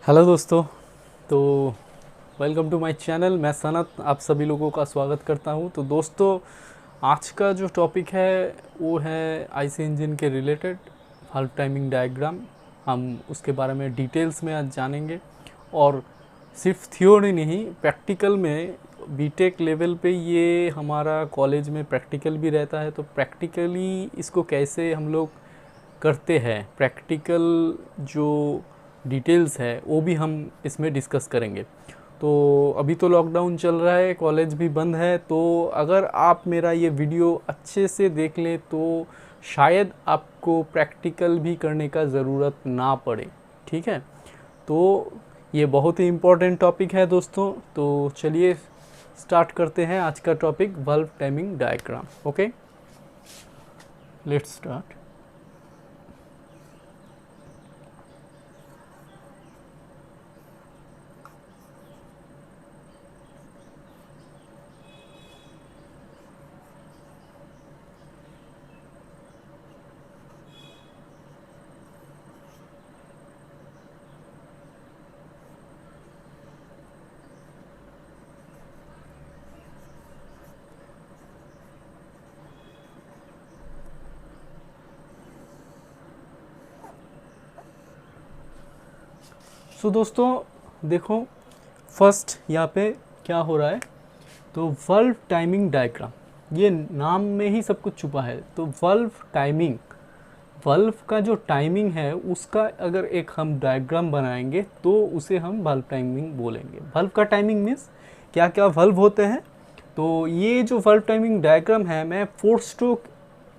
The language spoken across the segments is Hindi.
हेलो दोस्तों। तो वेलकम टू माय चैनल। मैं सनत आप सभी लोगों का स्वागत करता हूं। तो दोस्तों, आज का जो टॉपिक है वो है आईसी इंजन के रिलेटेड वाल्व टाइमिंग डायग्राम। हम उसके बारे में डिटेल्स में आज जानेंगे और सिर्फ थ्योरी नहीं, प्रैक्टिकल में बीटेक लेवल पे ये हमारा कॉलेज में प्रैक्टिकल भी रहता है। तो प्रैक्टिकली इसको कैसे हम लोग करते हैं, प्रैक्टिकल जो डिटेल्स है वो भी हम इसमें डिस्कस करेंगे। तो अभी तो लॉकडाउन चल रहा है, कॉलेज भी बंद है, तो अगर आप मेरा ये वीडियो अच्छे से देख लें तो शायद आपको प्रैक्टिकल भी करने का ज़रूरत ना पड़े। ठीक है, तो ये बहुत ही इम्पोर्टेंट टॉपिक है दोस्तों। तो चलिए स्टार्ट करते हैं आज का topic, valve timing diagram. Okay, let's start. So दोस्तों देखो, फर्स्ट यहाँ पे क्या हो रहा है, तो वाल्व टाइमिंग डायग्राम, ये नाम में ही सब कुछ छुपा है। तो वाल्व टाइमिंग, वाल्व का जो टाइमिंग है उसका अगर एक हम डायग्राम बनाएंगे तो उसे हम वाल्व टाइमिंग बोलेंगे। वाल्व का टाइमिंग मीन्स क्या क्या वाल्व होते हैं। तो ये जो वाल्व टाइमिंग डायग्राम है मैं 4 स्ट्रोक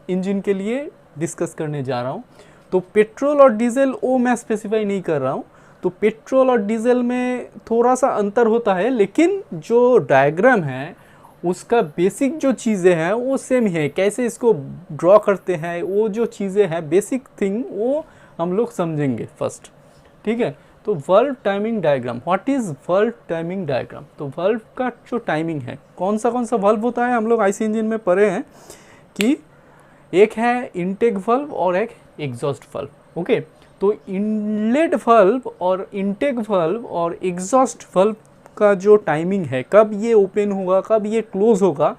इंजन के लिए डिस्कस करने जा रहा हूँ। तो पेट्रोल और डीजल वो मैं स्पेसिफाई नहीं कर रहा हूँ। तो पेट्रोल और डीजल में थोड़ा सा अंतर होता है, लेकिन जो डायग्राम है उसका बेसिक जो चीज़ें हैं वो सेम है। कैसे इसको ड्रॉ करते हैं, वो जो चीज़ें हैं बेसिक थिंग, वो हम लोग समझेंगे फर्स्ट। ठीक है, तो valve timing diagram, what is valve timing diagram. तो वाल्व का जो टाइमिंग है, कौन सा वाल्व होता है, हम लोग आईसी इंजन में पढ़े हैं कि एक है इनटेक वाल्व और एक एग्जॉस्ट वाल्व। ओके, तो इनलेट वाल्व और इनटेक वाल्व और एग्जॉस्ट वाल्व का जो टाइमिंग है, कब ये ओपन होगा कब ये क्लोज होगा,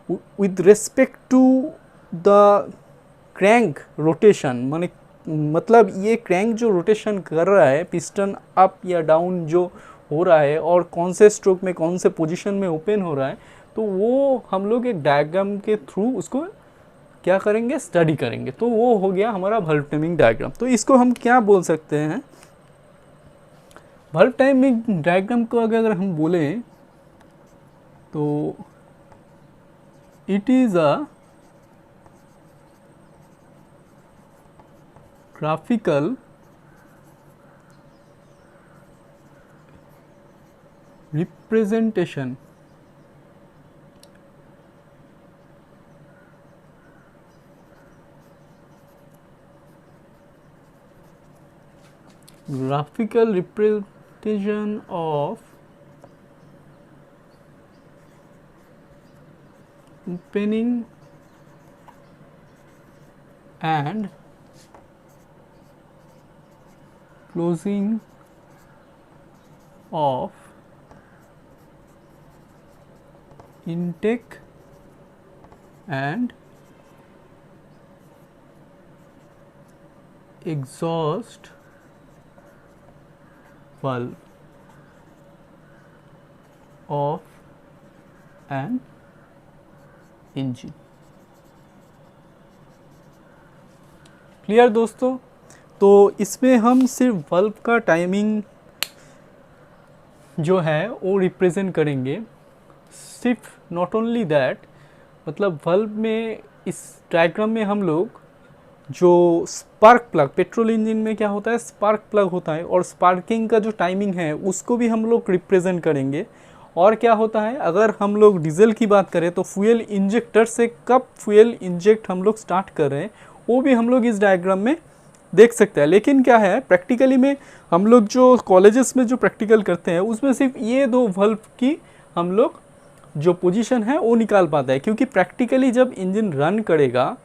with respect to the crank rotation, माने मतलब ये क्रैंक जो रोटेशन कर रहा है, पिस्टन अप या डाउन जो हो रहा है और कौन से स्ट्रोक में कौन से पोजीशन में ओपन हो रहा है, तो वो हम लोग एक डायग्राम के थ्रू उसको क्या करेंगे, स्टडी करेंगे। तो वो हो गया हमारा वाल्व टाइमिंग डायग्राम। तो इसको हम क्या बोल सकते हैं, वाल्व टाइमिंग डायग्राम को अगर हम बोले तो it is a graphical representation graphical representation of opening and closing of intake and exhaust valve of an engine। Clear दोस्तों। तो इसमें हम सिर्फ वाल्व का टाइमिंग जो है वो रिप्रेजेंट करेंगे, सिर्फ नॉट ओनली दैट, मतलब वाल्व में इस डायग्राम में हम लोग जो स्पार्क प्लग, पेट्रोल इंजन में क्या होता है, स्पार्क प्लग होता है और स्पार्किंग का जो टाइमिंग है उसको भी हम लोग रिप्रेजेंट करेंगे। और क्या होता है, अगर हम लोग डीजल की बात करें तो फ्यूल इंजेक्टर से कब फ्यूल इंजेक्ट हम लोग स्टार्ट कर रहे हैं वो भी हम लोग इस डायग्राम में देख सकते हैं। लेकिन क्या है, प्रैक्टिकली में हम लोग जो कॉलेजेस में जो प्रैक्टिकल करते हैं उसमें सिर्फ ये 2 वाल्व की हम लोग जो पोजीशन है वो निकाल पाता है, क्योंकि प्रैक्टिकली जब इंजन रन करेगा,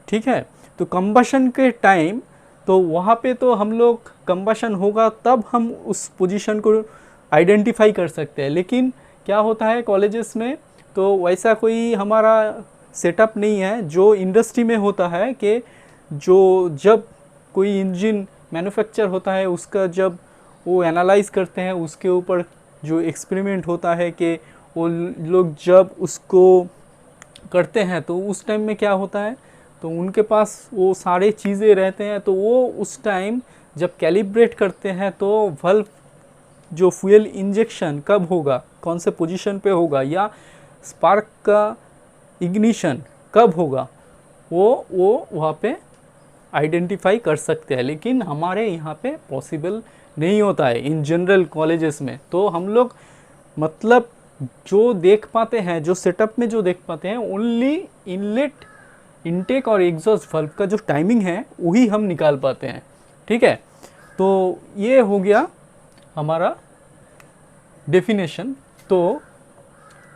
ठीक है, तो कंबशन के टाइम तो वहाँ पे तो हम लोग कंबशन होगा तब हम उस पोजीशन को आइडेंटिफाई कर सकते हैं। लेकिन क्या होता है कॉलेजेस में, तो वैसा कोई हमारा सेटअप नहीं है जो इंडस्ट्री में होता है कि जो जब कोई इंजन मैन्युफैक्चर होता है उसका जब वो एनालाइज करते हैं, उसके ऊपर जो एक्सपेरिमेंट होता है कि वो लोग जब उसको करते हैं तो उस टाइम में क्या होता है, तो उनके पास वो सारे चीज़ें रहते हैं, तो वो उस टाइम जब कैलिब्रेट करते हैं तो वल्व जो फ्यूल इंजेक्शन कब होगा, कौन से पोजीशन पे होगा, या स्पार्क का इग्निशन कब होगा, वो वहाँ पे आइडेंटिफाई कर सकते हैं। लेकिन हमारे यहाँ पे पॉसिबल नहीं होता है इन जनरल कॉलेजेस में। तो हम लोग मतलब जो देख पाते हैं, जो सेटअप में जो देख पाते हैं, ओनली इनलेट इनटेक और एग्जॉस्ट वाल्व का जो टाइमिंग है वही हम निकाल पाते हैं। ठीक है, तो ये हो गया हमारा डेफिनेशन। तो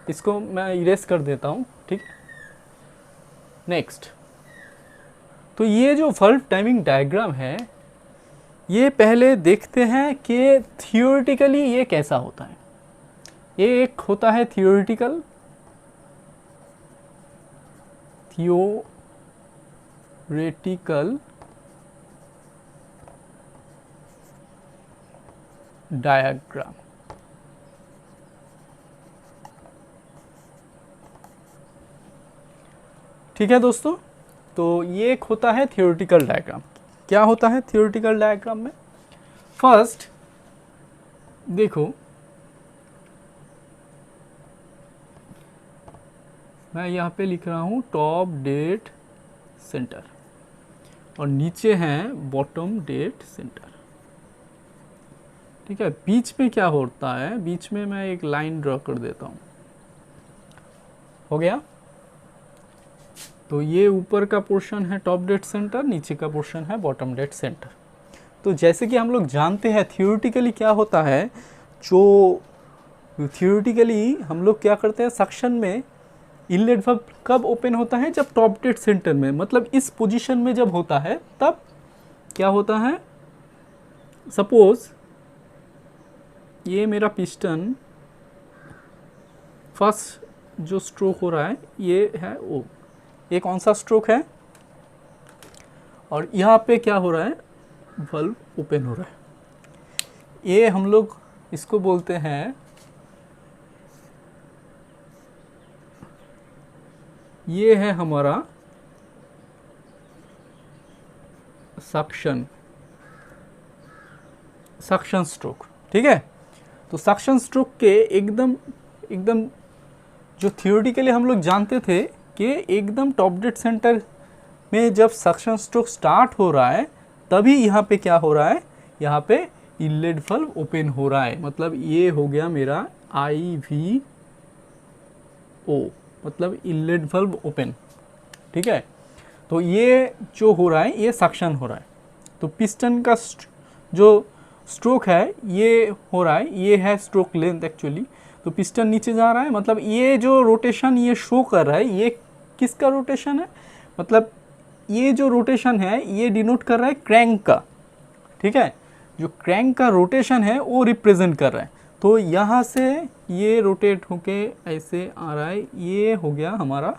इसको मैं इरेज कर देता हूँ। ठीक, नेक्स्ट। तो ये जो वाल्व टाइमिंग डायग्राम है, ये पहले देखते हैं कि थियोरेटिकली ये कैसा होता है। ये एक होता है थियोरेटिकल डायग्राम। ठीक है दोस्तों, तो ये एक होता है थियोरेटिकल डायग्राम। क्या होता है थियोरेटिकल डायग्राम में? फर्स्ट देखो, मैं यहाँ पे लिख रहा हूँ टॉप डेड सेंटर और नीचे हैं बॉटम डेड सेंटर। ठीक है, बीच में क्या होता है, बीच में मैं एक लाइन ड्रॉ कर देता हूँ। हो गया। तो ये ऊपर का पोर्शन है टॉप डेड सेंटर, नीचे का पोर्शन है बॉटम डेड सेंटर। तो जैसे कि हम लोग जानते हैं थियोरेटिकली क्या होता है, जो थियोरेटिकली हम लोग क्या करते हैं, सक्शन में इनलेट वाल्व कब ओपन होता है, जब टॉप डेड सेंटर में, मतलब इस पोजीशन में जब होता है तब क्या होता है। सपोज ये मेरा पिस्टन फर्स्ट जो स्ट्रोक हो रहा है ये है ओ, ये कौन सा स्ट्रोक है, और यहाँ पे क्या हो रहा है, वाल्व ओपन हो रहा है। ये हम लोग इसको बोलते हैं, ये है हमारा सक्शन स्ट्रोक। ठीक है, तो सक्शन स्ट्रोक के एकदम एकदम जो थियोरेटिकली हम लोग जानते थे कि एकदम टॉप डेड सेंटर में जब सक्शन स्ट्रोक स्टार्ट हो रहा है तभी यहाँ पे क्या हो रहा है, यहाँ पे इनलेट वाल्व ओपन हो रहा है। मतलब ये हो गया मेरा IVO, मतलब इनलेट वाल्व ओपन। ठीक है, तो ये जो हो रहा है ये सक्शन हो रहा है। तो पिस्टन का जो स्ट्रोक है ये हो रहा है, ये है स्ट्रोक लेंथ एक्चुअली। तो पिस्टन नीचे जा रहा है, मतलब ये जो रोटेशन ये शो कर रहा है ये किसका रोटेशन है, मतलब ये जो रोटेशन है ये डिनोट कर रहा है क्रैंक का। ठीक है, जो क्रैंक का रोटेशन है वो रिप्रेजेंट कर रहा है। तो यहाँ से ये रोटेट होके ऐसे आ रहा है, ये हो गया हमारा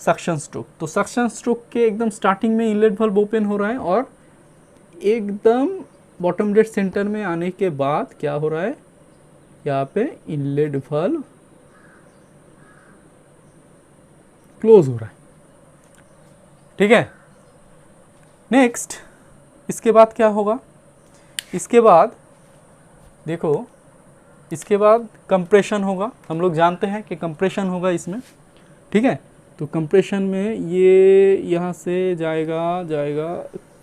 सक्शन स्ट्रोक। तो सक्शन स्ट्रोक के एकदम स्टार्टिंग में इनलेट वाल्व ओपन हो रहा है और एकदम बॉटम डेड सेंटर में आने के बाद क्या हो रहा है, यहाँ पे इनलेट वाल्व क्लोज हो रहा है। ठीक है, नेक्स्ट इसके बाद क्या होगा, इसके बाद देखो, इसके बाद कंप्रेशन होगा। हम लोग जानते हैं कि कंप्रेशन होगा इसमें। ठीक है, तो कंप्रेशन में ये यहाँ से जाएगा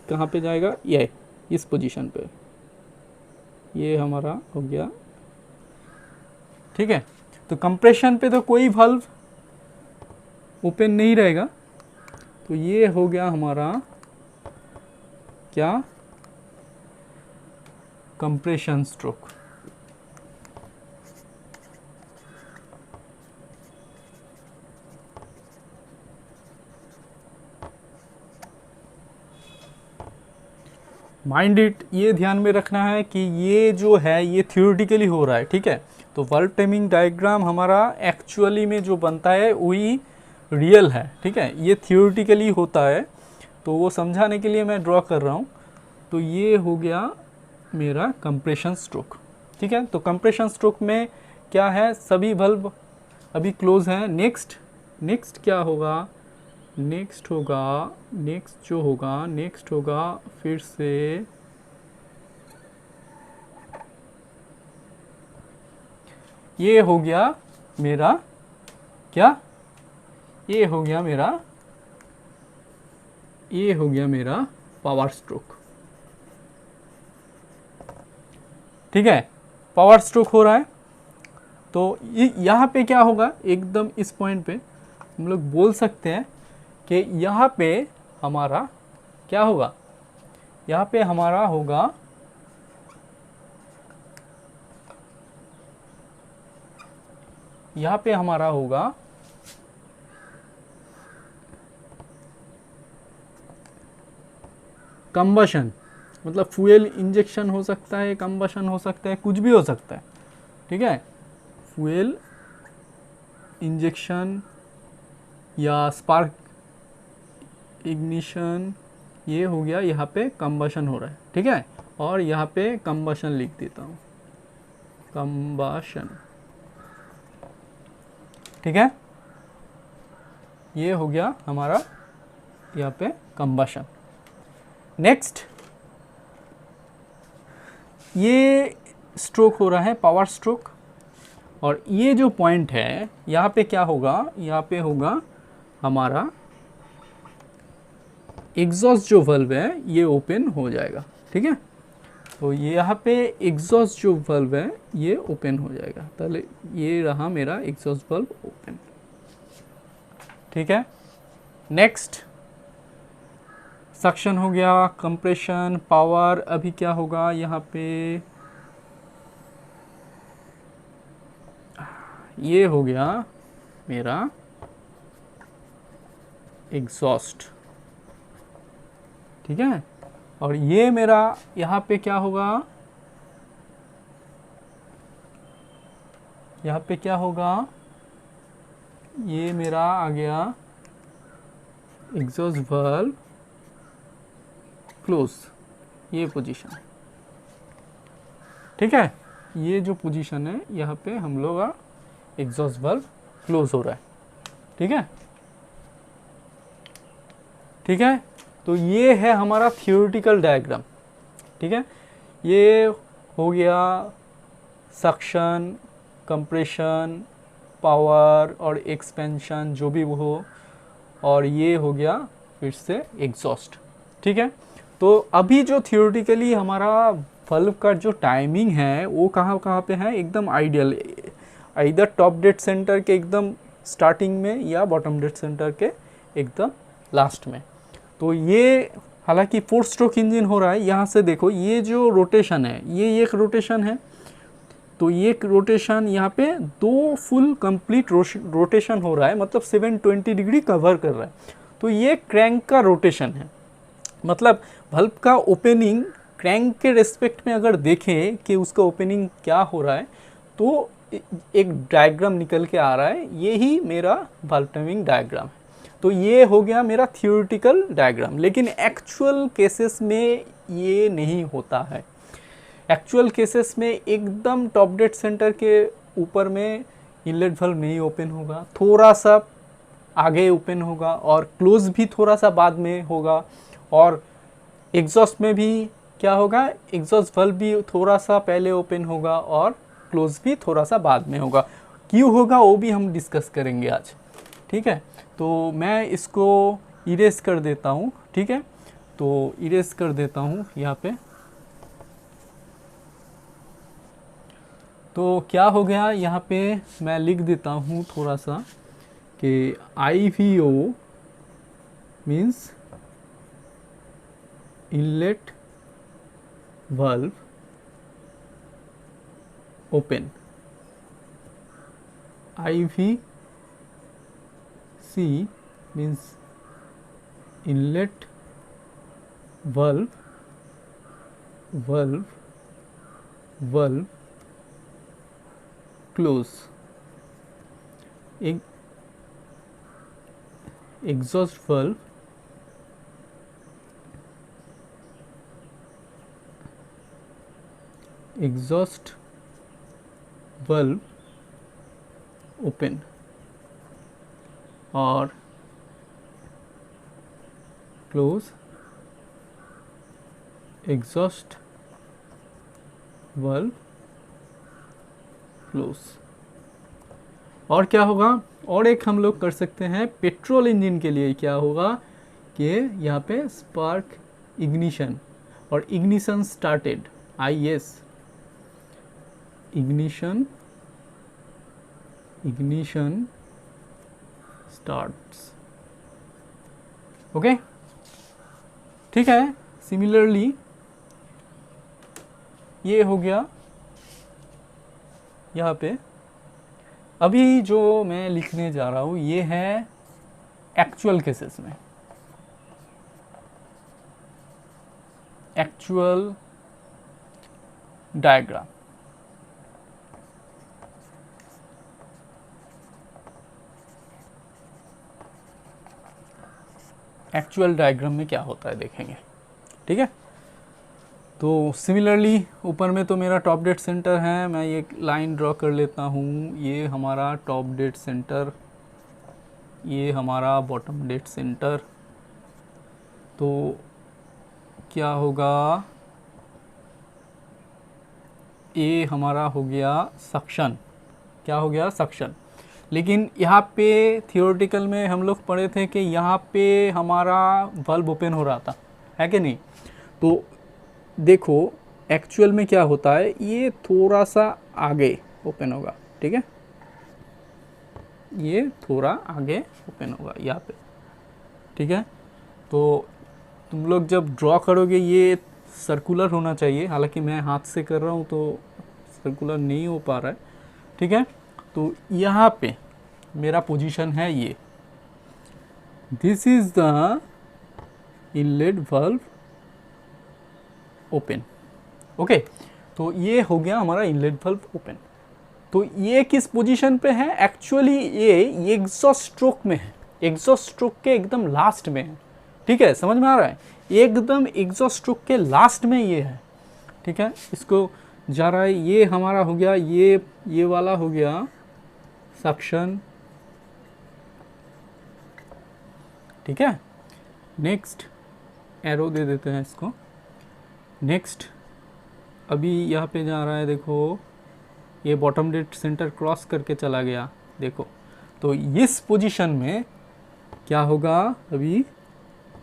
कहाँ पे जाएगा, ये इस पोजीशन पे, ये हमारा हो गया। ठीक है, तो कंप्रेशन पे तो कोई वाल्व ओपन नहीं रहेगा, तो ये हो गया हमारा क्या, कंप्रेशन स्ट्रोक। माइंड इट, ये ध्यान में रखना है कि ये जो है ये थियोरेटिकली हो रहा है, ठीक है। तो वर्ल्ड टाइमिंग डायग्राम हमारा एक्चुअली में जो बनता है वही रियल है, ठीक है। ये थियोरेटिकली होता है, तो वो समझाने के लिए मैं ड्रॉ कर रहा हूँ। तो ये हो गया मेरा कंप्रेशन स्ट्रोक, ठीक है। तो कंप्रेशन स्ट्रोक में क्या है, सभी बल्ब अभी क्लोज हैं। नेक्स्ट क्या होगा, नेक्स्ट होगा फिर से ये हो गया मेरा क्या, ये हो गया मेरा पावर स्ट्रोक, ठीक है। पावर स्ट्रोक हो रहा है। तो यहाँ पे क्या होगा, एकदम इस पॉइंट पे हम लोग बोल सकते हैं कि यहाँ पे हमारा क्या होगा, यहाँ पे हमारा होगा कंबशन, मतलब फ्यूल इंजेक्शन हो सकता है, कंबशन हो सकता है, कुछ भी हो सकता है, ठीक है। फ्यूल इंजेक्शन या स्पार्क इग्निशन, ये हो गया, यहाँ पे कंबशन हो रहा है, ठीक है। और यहाँ पे कंबशन लिख देता हूँ, कंबशन, ठीक है। ये हो गया हमारा यहाँ पे कंबशन। नेक्स्ट ये स्ट्रोक हो रहा है पावर स्ट्रोक, और ये जो पॉइंट है यहाँ पे क्या होगा, यहाँ पे होगा हमारा एग्जॉस्ट जो वाल्व है ये ओपन हो जाएगा, ठीक है। तो ये यहाँ पे एग्जॉस्ट जो वाल्व है ये ओपन हो जाएगा, पहले ये रहा मेरा एग्जॉस्ट वाल्व ओपन, ठीक है। नेक्स्ट सक्शन हो गया, कंप्रेशन, पावर। अभी क्या होगा यहाँ पे, ये हो गया मेरा एग्जॉस्ट, ठीक है। और ये मेरा यहाँ पे क्या होगा, यहाँ पे क्या होगा, ये मेरा आ गया एग्जॉस्ट वाल्व क्लोज, ये पोजीशन, ठीक है। ये जो पोजीशन है यहाँ पे हम लोग का एग्जॉस्ट वाल्व क्लोज हो रहा है, ठीक है, ठीक है। तो ये है हमारा थियोरेटिकल डायग्राम, ठीक है। ये हो गया सक्शन, कंप्रेशन, पावर और एक्सपेंशन जो भी वो हो, और ये हो गया फिर से एग्जॉस्ट, ठीक है। तो अभी जो थियोरेटिकली हमारा बल्ब का जो टाइमिंग है वो कहाँ कहाँ पे है, एकदम आइडियल, इधर टॉप डेड सेंटर के एकदम स्टार्टिंग में या बॉटम डेड सेंटर के एकदम लास्ट में। तो ये हालांकि 4 स्ट्रोक इंजन हो रहा है, यहाँ से देखो ये जो रोटेशन है ये एक रोटेशन है, तो ये रोटेशन यहाँ पे 2 फुल कंप्लीट रोटेशन हो रहा है, मतलब 720 डिग्री कवर कर रहा है। तो ये क्रैंक का रोटेशन है, मतलब बल्ब का ओपनिंग क्रैंक के रेस्पेक्ट में अगर देखें कि उसका ओपनिंग क्या हो रहा है, तो एक डायग्राम निकल के आ रहा है, यही मेरा बल्ब टाइमिंग डायग्राम है। तो ये हो गया मेरा थियोरेटिकल डायग्राम, लेकिन एक्चुअल केसेस में ये नहीं होता है। एक्चुअल केसेस में एकदम टॉप डेड सेंटर के ऊपर में इनलेट वाल्व नहीं ओपन होगा, थोड़ा सा आगे ओपन होगा और क्लोज भी थोड़ा सा बाद में होगा, और एग्जॉस्ट में भी क्या होगा, एग्जॉस्ट वाल्व भी थोड़ा सा पहले ओपन होगा और क्लोज भी थोड़ा सा बाद में होगा। क्यों होगा वो भी हम डिस्कस करेंगे आज, ठीक है। तो मैं इसको इरेज कर देता हूँ, ठीक है। तो इरेज कर देता हूँ यहाँ पे। तो क्या हो गया यहाँ पे, मैं लिख देता हूँ थोड़ा सा कि IVO means inlet valve open, IVC means inlet valve valve close, exhaust valve open or close exhaust valve close. और क्या होगा, और एक हम लोग कर सकते हैं पेट्रोल इंजन के लिए क्या होगा कि यहाँ पे स्पार्क इग्निशन और ignition started, IS ignition starts. Okay, ठीक है। सिमिलरली ये हो गया यहाँ पे। अभी जो मैं लिखने जा रहा हूँ ये है एक्चुअल केसेस में, एक्चुअल डायग्राम। एक्चुअल डायग्राम में क्या होता है देखेंगे, ठीक है। तो सिमिलरली ऊपर में तो मेरा टॉप डेड सेंटर है, मैं ये लाइन ड्रॉ कर लेता हूँ, ये हमारा टॉप डेड सेंटर, ये हमारा बॉटम डेड सेंटर। तो क्या होगा, ये हमारा हो गया सक्शन, क्या हो गया सक्शन। लेकिन यहाँ पे थियोरेटिकल में हम लोग पढ़े थे कि यहाँ पे हमारा वाल्व ओपन हो रहा था, है कि नहीं। तो देखो एक्चुअल में क्या होता है, ये थोड़ा सा आगे ओपन होगा, ठीक है, ये थोड़ा आगे ओपन होगा यहाँ पे, ठीक है। तो तुम लोग जब ड्रॉ करोगे ये सर्कुलर होना चाहिए, हालांकि मैं हाथ से कर रहा हूँ तो सर्कुलर नहीं हो पा रहा है, ठीक है। तो यहाँ पे मेरा पोजीशन है ये, this is the inlet valve open. Okay, तो ये हो गया हमारा इनलेट वाल्व ओपन। तो ये किस पोजीशन पे है, एक्चुअली ये एग्जॉस्ट स्ट्रोक में है, एग्जॉस्ट स्ट्रोक के एकदम लास्ट में है, ठीक है, समझ में आ रहा है, एकदम एग्जॉस्ट स्ट्रोक के लास्ट में ये है, ठीक है। इसको जा रहा है, ये हमारा हो गया, ये वाला हो गया सक्शन, ठीक है। नेक्स्ट एरो दे देते हैं इसको। नेक्स्ट अभी यहाँ पे जा रहा है, देखो ये बॉटम डेड सेंटर क्रॉस करके चला गया, देखो। तो इस पोजीशन में क्या होगा, अभी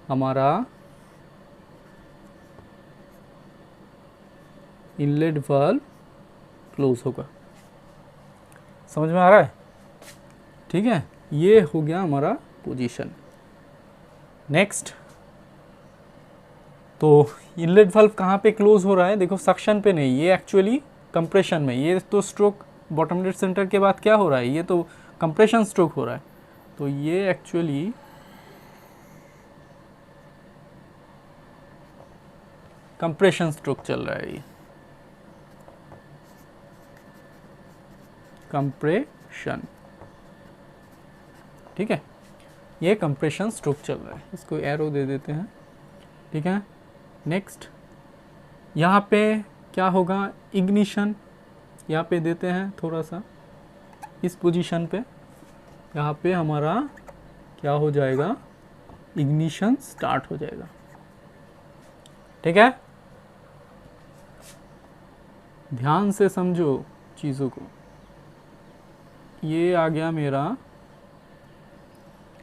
हमारा इनलेट वाल्व क्लोज होगा, समझ में आ रहा है, ठीक है। ये हो गया हमारा पोजीशन। नेक्स्ट, तो इनलेट वाल्व कहाँ पे क्लोज हो रहा है, देखो सक्शन पे नहीं, ये एक्चुअली कंप्रेशन में। ये तो स्ट्रोक बॉटम डेड सेंटर के बाद क्या हो रहा है, ये तो कंप्रेशन स्ट्रोक हो रहा है। तो ये एक्चुअली कंप्रेशन स्ट्रोक चल रहा है, ये कंप्रेशन, ठीक है, ये कंप्रेशन स्ट्रोक चल रहा है। इसको एरो दे देते हैं, ठीक है। नेक्स्ट यहाँ पे क्या होगा, इग्निशन, यहाँ पे देते हैं थोड़ा सा इस पोजीशन पे, यहाँ पे हमारा क्या हो जाएगा, इग्निशन स्टार्ट हो जाएगा, ठीक है। ध्यान से समझो चीज़ों को। ये आ गया मेरा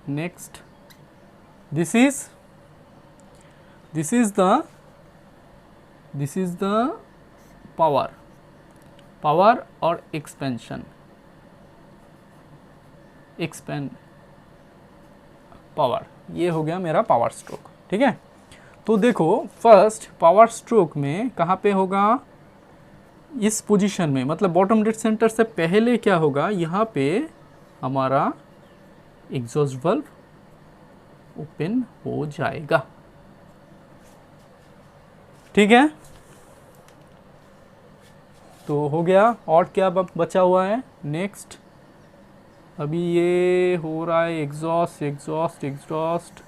next, this is the power और एक्सपेंशन, पावर, ये हो गया मेरा पावर स्ट्रोक, ठीक है। तो देखो फर्स्ट पावर स्ट्रोक में कहाँ पे होगा, इस पोजीशन में, मतलब बॉटम डेड सेंटर से पहले क्या होगा, यहाँ पे हमारा एग्जॉस्ट वाल्व ओपन हो जाएगा, ठीक है। तो हो गया। और क्या बचा हुआ है नेक्स्ट? अभी ये हो रहा है एग्जॉस्ट एग्जॉस्ट एग्जॉस्ट,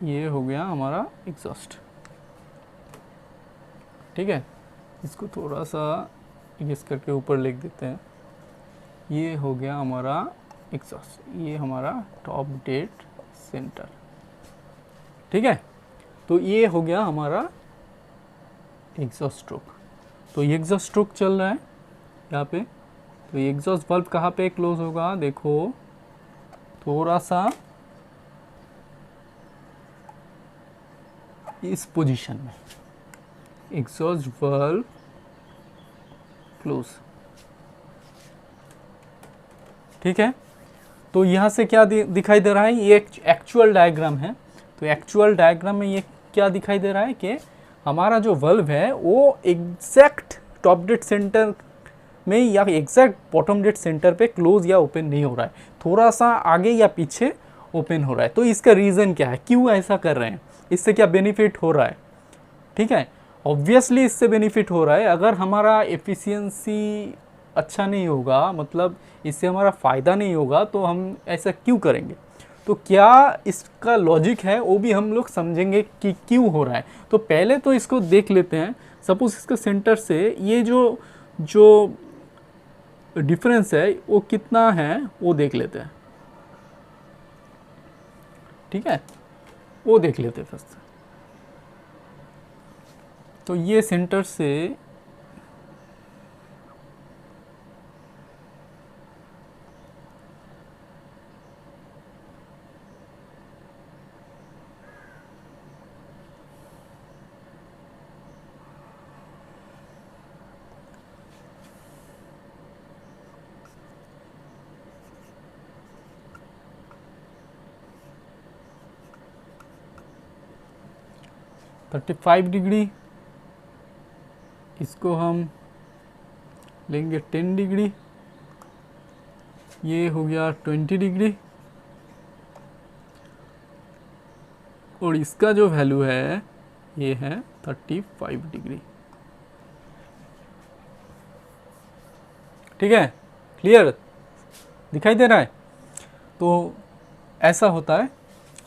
ये हो गया हमारा एग्जॉस्ट। ठीक है, इसको थोड़ा सा इस करके ऊपर लिख देते हैं। ये हो गया हमारा एग्जॉस्ट, ये हमारा टॉप डेड सेंटर। ठीक है, तो ये हो गया हमारा एग्जॉस्ट स्ट्रोक। तो ये एग्जॉस्ट स्ट्रोक चल रहा है यहाँ पे। तो ये एग्जॉस्ट वाल्व कहाँ पे क्लोज होगा? देखो थोड़ा सा इस पोजीशन में, एग्जॉस्ट वाल्व क्लोज। ठीक है, तो यहाँ से क्या दिखाई दे रहा है? ये एक्चुअल डायग्राम है। तो एक्चुअल डायग्राम में ये क्या दिखाई दे रहा है कि हमारा जो वल्व है वो एग्जैक्ट टॉप डेड सेंटर में या एग्जैक्ट बॉटम डेड सेंटर पे क्लोज या ओपन नहीं हो रहा है, थोड़ा सा आगे या पीछे ओपन हो रहा है। तो इसका रीज़न क्या है, क्यों ऐसा कर रहे हैं, इससे क्या बेनिफिट हो रहा है? ठीक है, ऑब्वियसली इससे बेनिफिट हो रहा है। अगर हमारा एफिशिएंसी अच्छा नहीं होगा, मतलब इससे हमारा फ़ायदा नहीं होगा, तो हम ऐसा क्यों करेंगे? तो क्या इसका लॉजिक है वो भी हम लोग समझेंगे कि क्यों हो रहा है। तो पहले तो इसको देख लेते हैं। सपोज इसका सेंटर से ये जो डिफरेंस है वो कितना है वो देख लेते हैं। ठीक है, वो देख लेते हैं फर्स्ट। तो ये सेंटर से (35 डिग्री), इसको हम लेंगे 10 डिग्री, ये हो गया 20 डिग्री, और इसका जो वैल्यू है ये है 35 डिग्री। ठीक है, क्लियर दिखाई दे रहा है? तो ऐसा होता है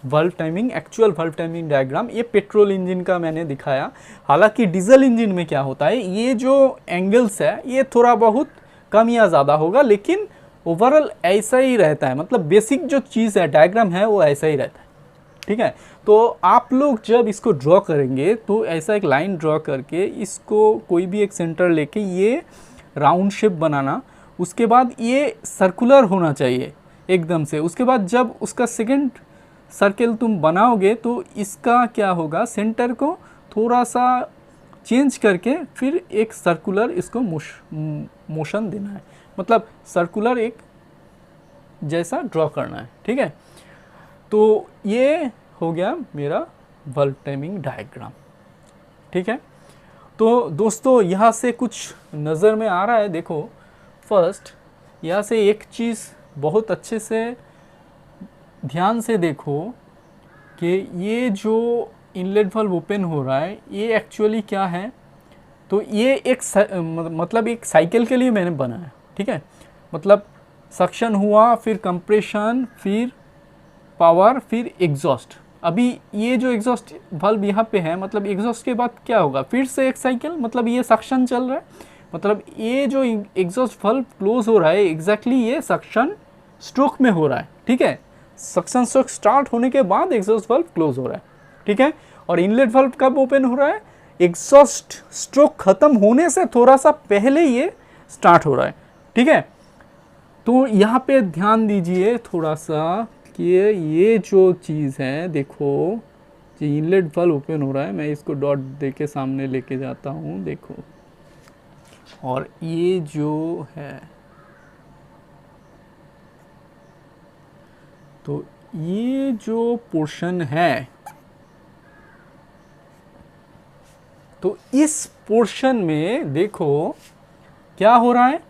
valve timing, actual valve timing diagram. ये पेट्रोल इंजन का मैंने दिखाया। हालांकि डीजल इंजन में क्या होता है, ये जो एंगल्स है ये थोड़ा बहुत कम या ज़्यादा होगा, लेकिन ओवरऑल ऐसा ही रहता है। मतलब बेसिक जो चीज़ है, डायग्राम है, वो ऐसा ही रहता है। ठीक है, तो आप लोग जब इसको ड्रॉ करेंगे तो ऐसा एक लाइन ड्रॉ करके इसको कोई भी एक सेंटर लेके ये राउंड शेप बनाना, उसके बाद ये सर्कुलर होना चाहिए एकदम से। उसके बाद जब उसका सेकंड सर्कल तुम बनाओगे तो इसका क्या होगा, सेंटर को थोड़ा सा चेंज करके फिर एक सर्कुलर इसको मोशन देना है, मतलब सर्कुलर एक जैसा ड्रॉ करना है। ठीक है, तो ये हो गया मेरा वाल्व टाइमिंग डायग्राम। ठीक है, तो दोस्तों यहाँ से कुछ नज़र में आ रहा है। देखो फर्स्ट यहाँ से एक चीज़ बहुत अच्छे से ध्यान से देखो कि ये जो इनलेट वाल्व ओपन हो रहा है ये एक्चुअली क्या है। तो ये एक मतलब एक साइकिल के लिए मैंने बनाया। ठीक है, मतलब सक्शन हुआ, फिर कंप्रेशन, फिर पावर, फिर एग्जॉस्ट। अभी ये जो एग्जॉस्ट वाल्व यहाँ पे है, मतलब एग्जॉस्ट के बाद क्या होगा, फिर से एक साइकिल, मतलब ये सक्शन चल रहा है। मतलब ये जो एग्जॉस्ट वाल्व क्लोज हो रहा है एग्जैक्टली ये सक्शन स्ट्रोक में हो रहा है। ठीक है, सक्शन स्ट्रोक स्टार्ट होने के बाद एग्जॉस्ट वाल्व क्लोज हो रहा है। ठीक है, और इनलेट वाल्व कब ओपन हो रहा है, एग्जॉस्ट स्ट्रोक खत्म होने से थोड़ा सा पहले ये स्टार्ट हो रहा है। ठीक है, तो यहाँ पे ध्यान दीजिए थोड़ा सा कि ये जो चीज़ है, देखो जो इनलेट वाल्व ओपन हो रहा है, मैं इसको डॉट दे के सामने लेके जाता हूँ, देखो, और ये जो है, तो ये जो पोर्शन है, तो इस पोर्शन में देखो क्या हो रहा है,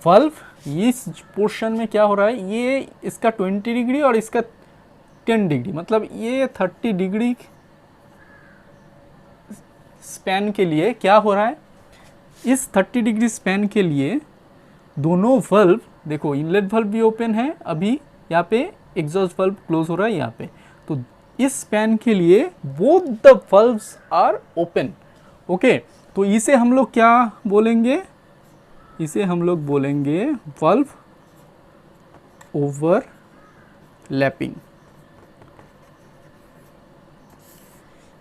वाल्व इस पोर्शन में क्या हो रहा है, ये इसका 20 डिग्री और इसका 10 डिग्री, मतलब ये 30 डिग्री स्पैन के लिए क्या हो रहा है, इस 30 डिग्री स्पैन के लिए दोनों वल्व, देखो इनलेट वल्व भी ओपन है, अभी यहाँ पे एग्जॉस्ट वल्व क्लोज हो रहा है यहाँ पे, तो इस स्पैन के लिए both the valves are open. Okay, तो इसे हम लोग क्या बोलेंगे, इसे हम लोग बोलेंगे वल्व ओवरलैपिंग।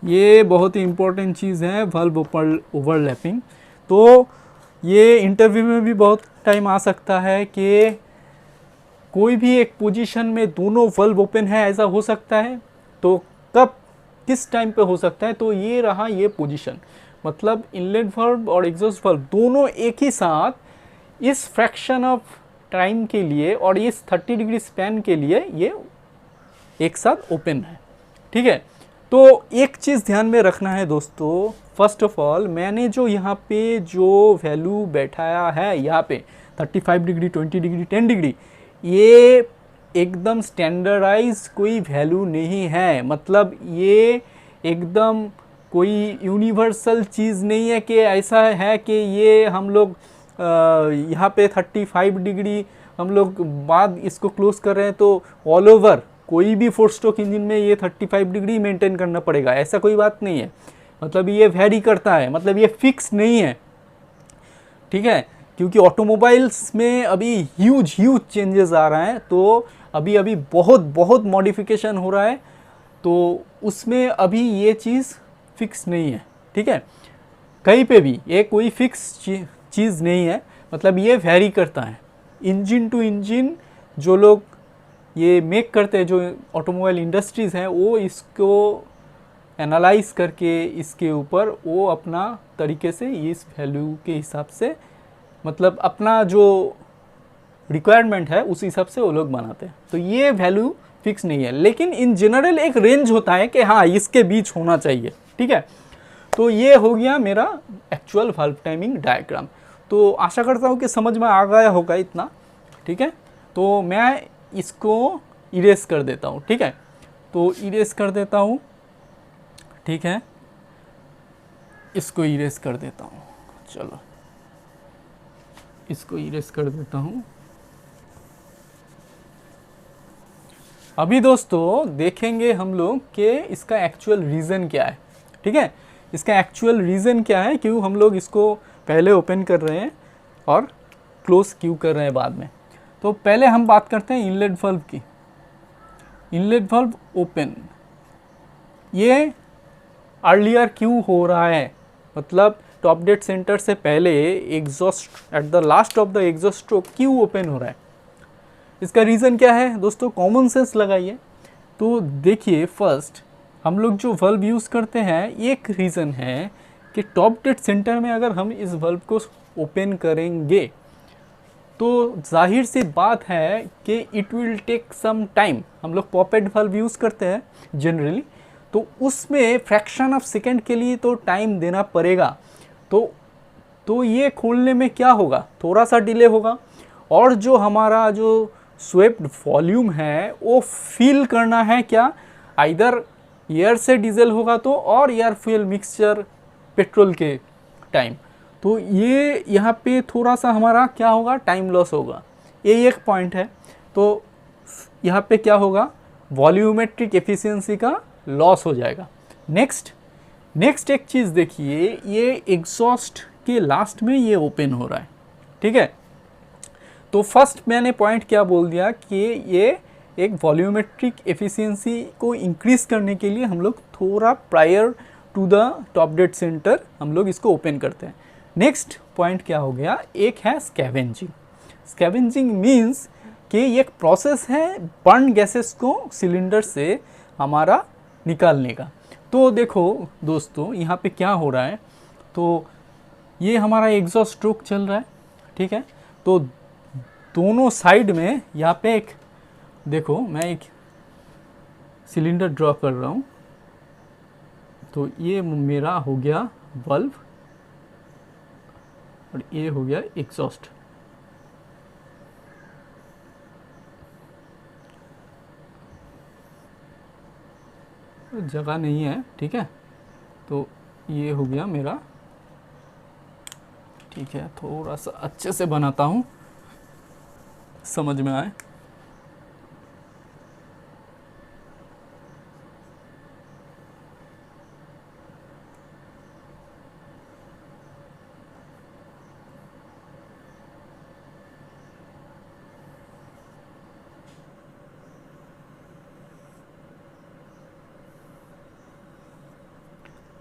ये बहुत ही इंपॉर्टेंट चीज़ है वल्व ओवरलैपिंग। तो ये इंटरव्यू में भी बहुत टाइम आ सकता है कि कोई भी एक पोजीशन में दोनों वल्व ओपन है, ऐसा हो सकता है। तो कब, किस टाइम पे हो सकता है, तो ये रहा ये पोजीशन, मतलब इनलेट वल्व और एग्जॉस्ट वल्व दोनों एक ही साथ इस फ्रैक्शन ऑफ टाइम के लिए और इस 30 डिग्री स्पैन के लिए ये एक साथ ओपन है। ठीक है, तो एक चीज़ ध्यान में रखना है दोस्तों, फर्स्ट ऑफ ऑल मैंने जो यहाँ पे जो वैल्यू बैठाया है यहाँ पे 35 डिग्री, 20 डिग्री, 10 डिग्री, ये एकदम स्टैंडर्डाइज कोई वैल्यू नहीं है। मतलब ये एकदम कोई यूनिवर्सल चीज़ नहीं है कि ऐसा है कि ये हम लोग यहाँ पे 35 डिग्री हम लोग बाद इसको क्लोज कर रहे हैं तो ऑल ओवर कोई भी 4 स्ट्रोक इंजन में ये 35 डिग्री मेंटेन करना पड़ेगा, ऐसा कोई बात नहीं है। मतलब ये वेरी करता है, मतलब ये फिक्स नहीं है। ठीक है, क्योंकि ऑटोमोबाइल्स में अभी ह्यूज चेंजेस आ रहा है, तो अभी बहुत मॉडिफिकेशन हो रहा है, तो उसमें अभी ये चीज़ फिक्स नहीं है। ठीक है, कहीं पे भी ये कोई फिक्स चीज़ नहीं है, मतलब ये वेरी करता है इंजन टू इंजन। जो लोग ये मेक करते हैं, जो ऑटोमोबाइल इंडस्ट्रीज़ हैं, वो इसको एनालाइज करके इसके ऊपर वो अपना तरीके से इस वैल्यू के हिसाब से, मतलब अपना जो रिक्वायरमेंट है उस हिसाब से वो लोग बनाते हैं। तो ये वैल्यू फिक्स नहीं है, लेकिन इन जनरल एक रेंज होता है कि हाँ इसके बीच होना चाहिए। ठीक है, तो ये हो गया मेरा एक्चुअल वाल्व टाइमिंग डायग्राम। तो आशा करता हूँ कि समझ में आ गया होगा इतना। ठीक है, तो मैं इसको इरेज कर देता हूँ। ठीक है, तो इरेज कर देता हूँ। ठीक है, इसको इरेज कर देता हूँ, चलो इसको इरेज कर देता हूँ। अभी दोस्तों देखेंगे हम लोग कि इसका एक्चुअल रीज़न क्या है। ठीक है, इसका एक्चुअल रीज़न क्या है, क्यों हम लोग इसको पहले ओपन कर रहे हैं और क्लोज क्यों कर रहे हैं बाद में। तो पहले हम बात करते हैं इनलेट वल्व की। इनलेट वल्व ओपन, ये अर्लियर क्यों हो रहा है, मतलब टॉप डेड सेंटर से पहले exhaust at the last of the exhaust stroke क्यों ओपन हो रहा है। इसका रीज़न क्या है दोस्तों, कॉमन सेंस लगाइए। तो देखिए, फर्स्ट हम लोग जो वल्व यूज़ करते हैं, एक रीज़न है कि टॉप डेड सेंटर में अगर हम इस वल्व को ओपन करेंगे तो जाहिर सी बात है कि it will take some time. हम लोग पॉपेट वल्व यूज़ करते हैं जनरली, तो उसमें फ्रैक्शन ऑफ सेकेंड के लिए तो टाइम देना पड़ेगा। तो ये खोलने में क्या होगा, थोड़ा सा डिले होगा, और जो हमारा जो स्वेप्ट वॉल्यूम है वो फिल करना है क्या, आइदर एयर से डीजल होगा तो, और एयर फ्यूल मिक्सचर पेट्रोल के टाइम। तो ये यहाँ पे थोड़ा सा हमारा क्या होगा, टाइम लॉस होगा, ये एक पॉइंट है। तो यहाँ पे क्या होगा, वॉल्यूमेट्रिक एफिशिएंसी का लॉस हो जाएगा। नेक्स्ट एक चीज़ देखिए, ये एग्जॉस्ट के लास्ट में ये ओपन हो रहा है। ठीक है, तो फर्स्ट मैंने पॉइंट क्या बोल दिया कि ये एक वॉल्यूमेट्रिक एफिशिएंसी को इंक्रीज़ करने के लिए हम लोग थोड़ा prior to the top dead centre हम लोग इसको ओपन करते हैं। नेक्स्ट पॉइंट क्या हो गया, एक है स्कैवेंजिंग। स्कैवेंजिंग मीन्स कि ये एक प्रोसेस है बर्न गैसेस को सिलेंडर से हमारा निकालने का। तो देखो दोस्तों, यहाँ पे क्या हो रहा है, तो ये हमारा एग्जॉस्ट स्ट्रोक चल रहा है। ठीक है, तो दोनों साइड में यहाँ पे एक, देखो मैं एक सिलेंडर ड्रॉ कर रहा हूँ, तो ये मेरा हो गया वल्व और ये हो गया एग्जॉस्ट। जगह नहीं है, ठीक है, तो ये हो गया मेरा। ठीक है, थोड़ा सा अच्छे से बनाता हूँ, समझ में आए।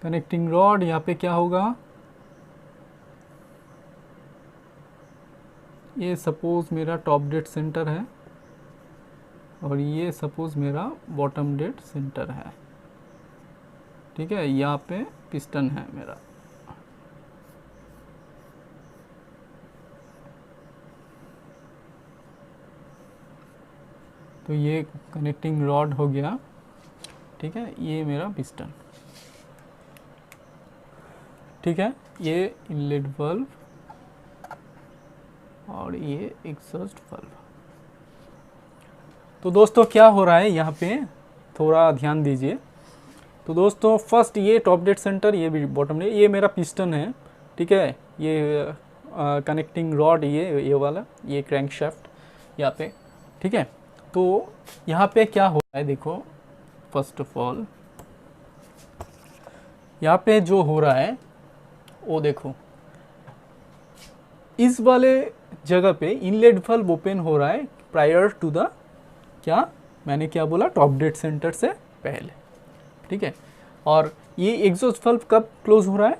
कनेक्टिंग रॉड यहाँ पे क्या होगा, ये सपोज मेरा टॉप डेड सेंटर है और ये सपोज मेरा बॉटम डेड सेंटर है, ठीक है। यहाँ पे पिस्टन है मेरा, तो ये कनेक्टिंग रॉड हो गया, ठीक है। ये मेरा पिस्टन, ठीक है। ये इनलेट वाल्व और ये एग्जॉस्ट वाल्व। तो दोस्तों क्या हो रहा है यहाँ पे, थोड़ा ध्यान दीजिए। तो दोस्तों फर्स्ट ये टॉप डेड सेंटर, ये भी बॉटम डेड, ये मेरा पिस्टन है, ठीक है। ये कनेक्टिंग रॉड, ये वाला, ये क्रैंकशाफ्ट यहाँ पे, ठीक है। तो यहाँ पे क्या हो रहा है देखो, फर्स्ट ऑफ ऑल यहाँ पे जो हो रहा है वो देखो, इस वाले जगह पे इनलेट वाल्व ओपन हो रहा है प्रायर टू द, क्या मैंने क्या बोला, टॉप डेड सेंटर से पहले, ठीक है। और ये एग्जॉस्ट वाल्व कब क्लोज हो रहा है,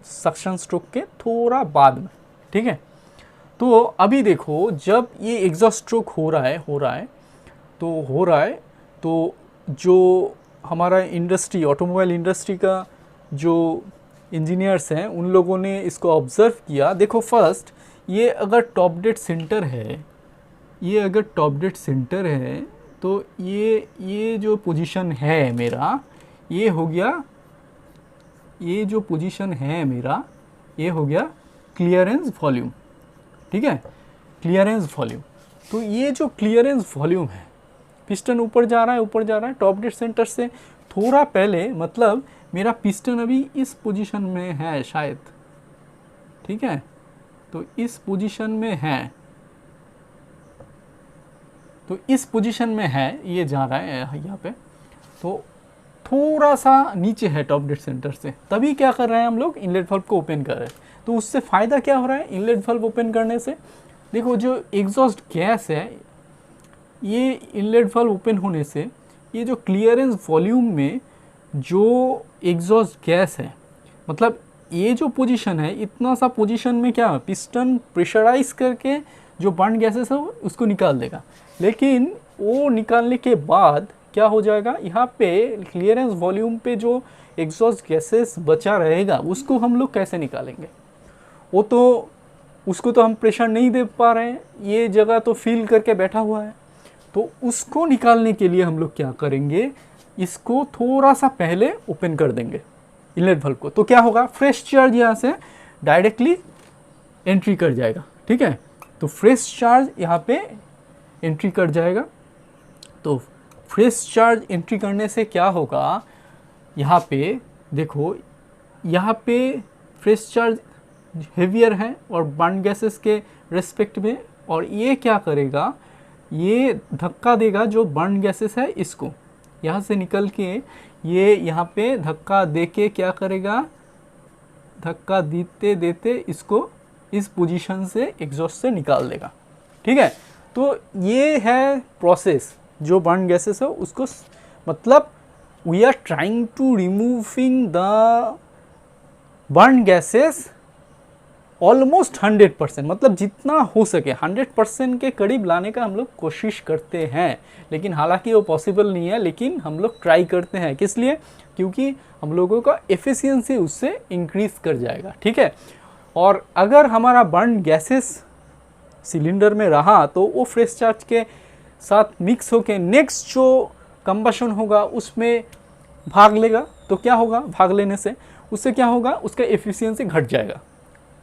सक्शन स्ट्रोक के थोड़ा बाद में, ठीक है। तो अभी देखो जब ये एग्जॉस्ट स्ट्रोक हो रहा है तो जो हमारा इंडस्ट्री, ऑटोमोबाइल इंडस्ट्री का जो इंजीनियर्स हैं उन लोगों ने इसको ऑब्जर्व किया। देखो फर्स्ट ये अगर टॉप डेड सेंटर है, ये अगर टॉप डेड सेंटर है तो ये जो पोजीशन है मेरा, ये हो गया, ये जो पोजीशन है मेरा ये हो गया क्लियरेंस वॉल्यूम, ठीक है, क्लियरेंस वॉल्यूम। तो ये जो क्लियरेंस वॉल्यूम है, पिस्टन ऊपर जा रहा है टॉप डेड सेंटर से थोड़ा पहले, मतलब मेरा पिस्टन अभी इस पोजीशन में है शायद, ठीक है। तो इस पोजीशन में है, तो इस पोजीशन में है, ये जा रहा है यहाँ पे, तो थोड़ा सा नीचे है टॉप डेड सेंटर से, तभी क्या कर रहे हैं हम लोग, इनलेट वाल्व को ओपन कर रहे हैं। तो उससे फ़ायदा क्या हो रहा है इनलेट वाल्व ओपन करने से, देखो जो एग्जॉस्ट गैस है, ये इनलेट वाल्व ओपन होने से ये जो क्लियरेंस वॉल्यूम में जो एग्जॉस्ट गैस है, मतलब ये जो पोजीशन है, इतना सा पोजीशन में क्या पिस्टन प्रेशराइज करके जो बर्न गैसेस है उसको निकाल देगा। लेकिन वो निकालने के बाद क्या हो जाएगा, यहाँ पे क्लियरेंस वॉल्यूम पे जो एग्जॉस्ट गैसेस बचा रहेगा उसको हम लोग कैसे निकालेंगे, वो तो उसको तो हम प्रेशर नहीं दे पा रहे हैं, ये जगह तो फील करके बैठा हुआ है। तो उसको निकालने के लिए हम लोग क्या करेंगे, इसको थोड़ा सा पहले ओपन कर देंगे इनलेट वाल्व को। तो क्या होगा, फ्रेश चार्ज यहाँ से डायरेक्टली एंट्री कर जाएगा, ठीक है। तो फ्रेश चार्ज यहाँ पे एंट्री कर जाएगा। तो फ्रेश चार्ज एंट्री करने से क्या होगा, यहाँ पे देखो, यहाँ पे फ्रेश चार्ज हेवियर है और बर्न गैसेस के रेस्पेक्ट में, और ये क्या करेगा, ये धक्का देगा जो बर्न गैसेस है इसको, यहाँ से निकल के ये यहाँ पे धक्का दे के क्या करेगा, धक्का देते देते इसको इस पोजीशन से एग्जॉस्ट से निकाल देगा, ठीक है। तो ये है प्रोसेस जो बर्न गैसेस है उसको, मतलब we are trying to removing the burn gases almost 100%, मतलब जितना हो सके 100% के करीब लाने का हम लोग कोशिश करते हैं। लेकिन हालांकि वो पॉसिबल नहीं है, लेकिन हम लोग ट्राई करते हैं। किस लिए, क्योंकि हम लोगों का एफिशिएंसी उससे इंक्रीज कर जाएगा, ठीक है। और अगर हमारा बर्न गैसेस सिलेंडर में रहा तो वो फ्रेश चार्ज के साथ मिक्स होके नेक्स्ट जो कंबशन होगा उसमें भाग लेगा। तो क्या होगा, भाग लेने से उससे क्या होगा, उसका एफिशिएंसी घट जाएगा,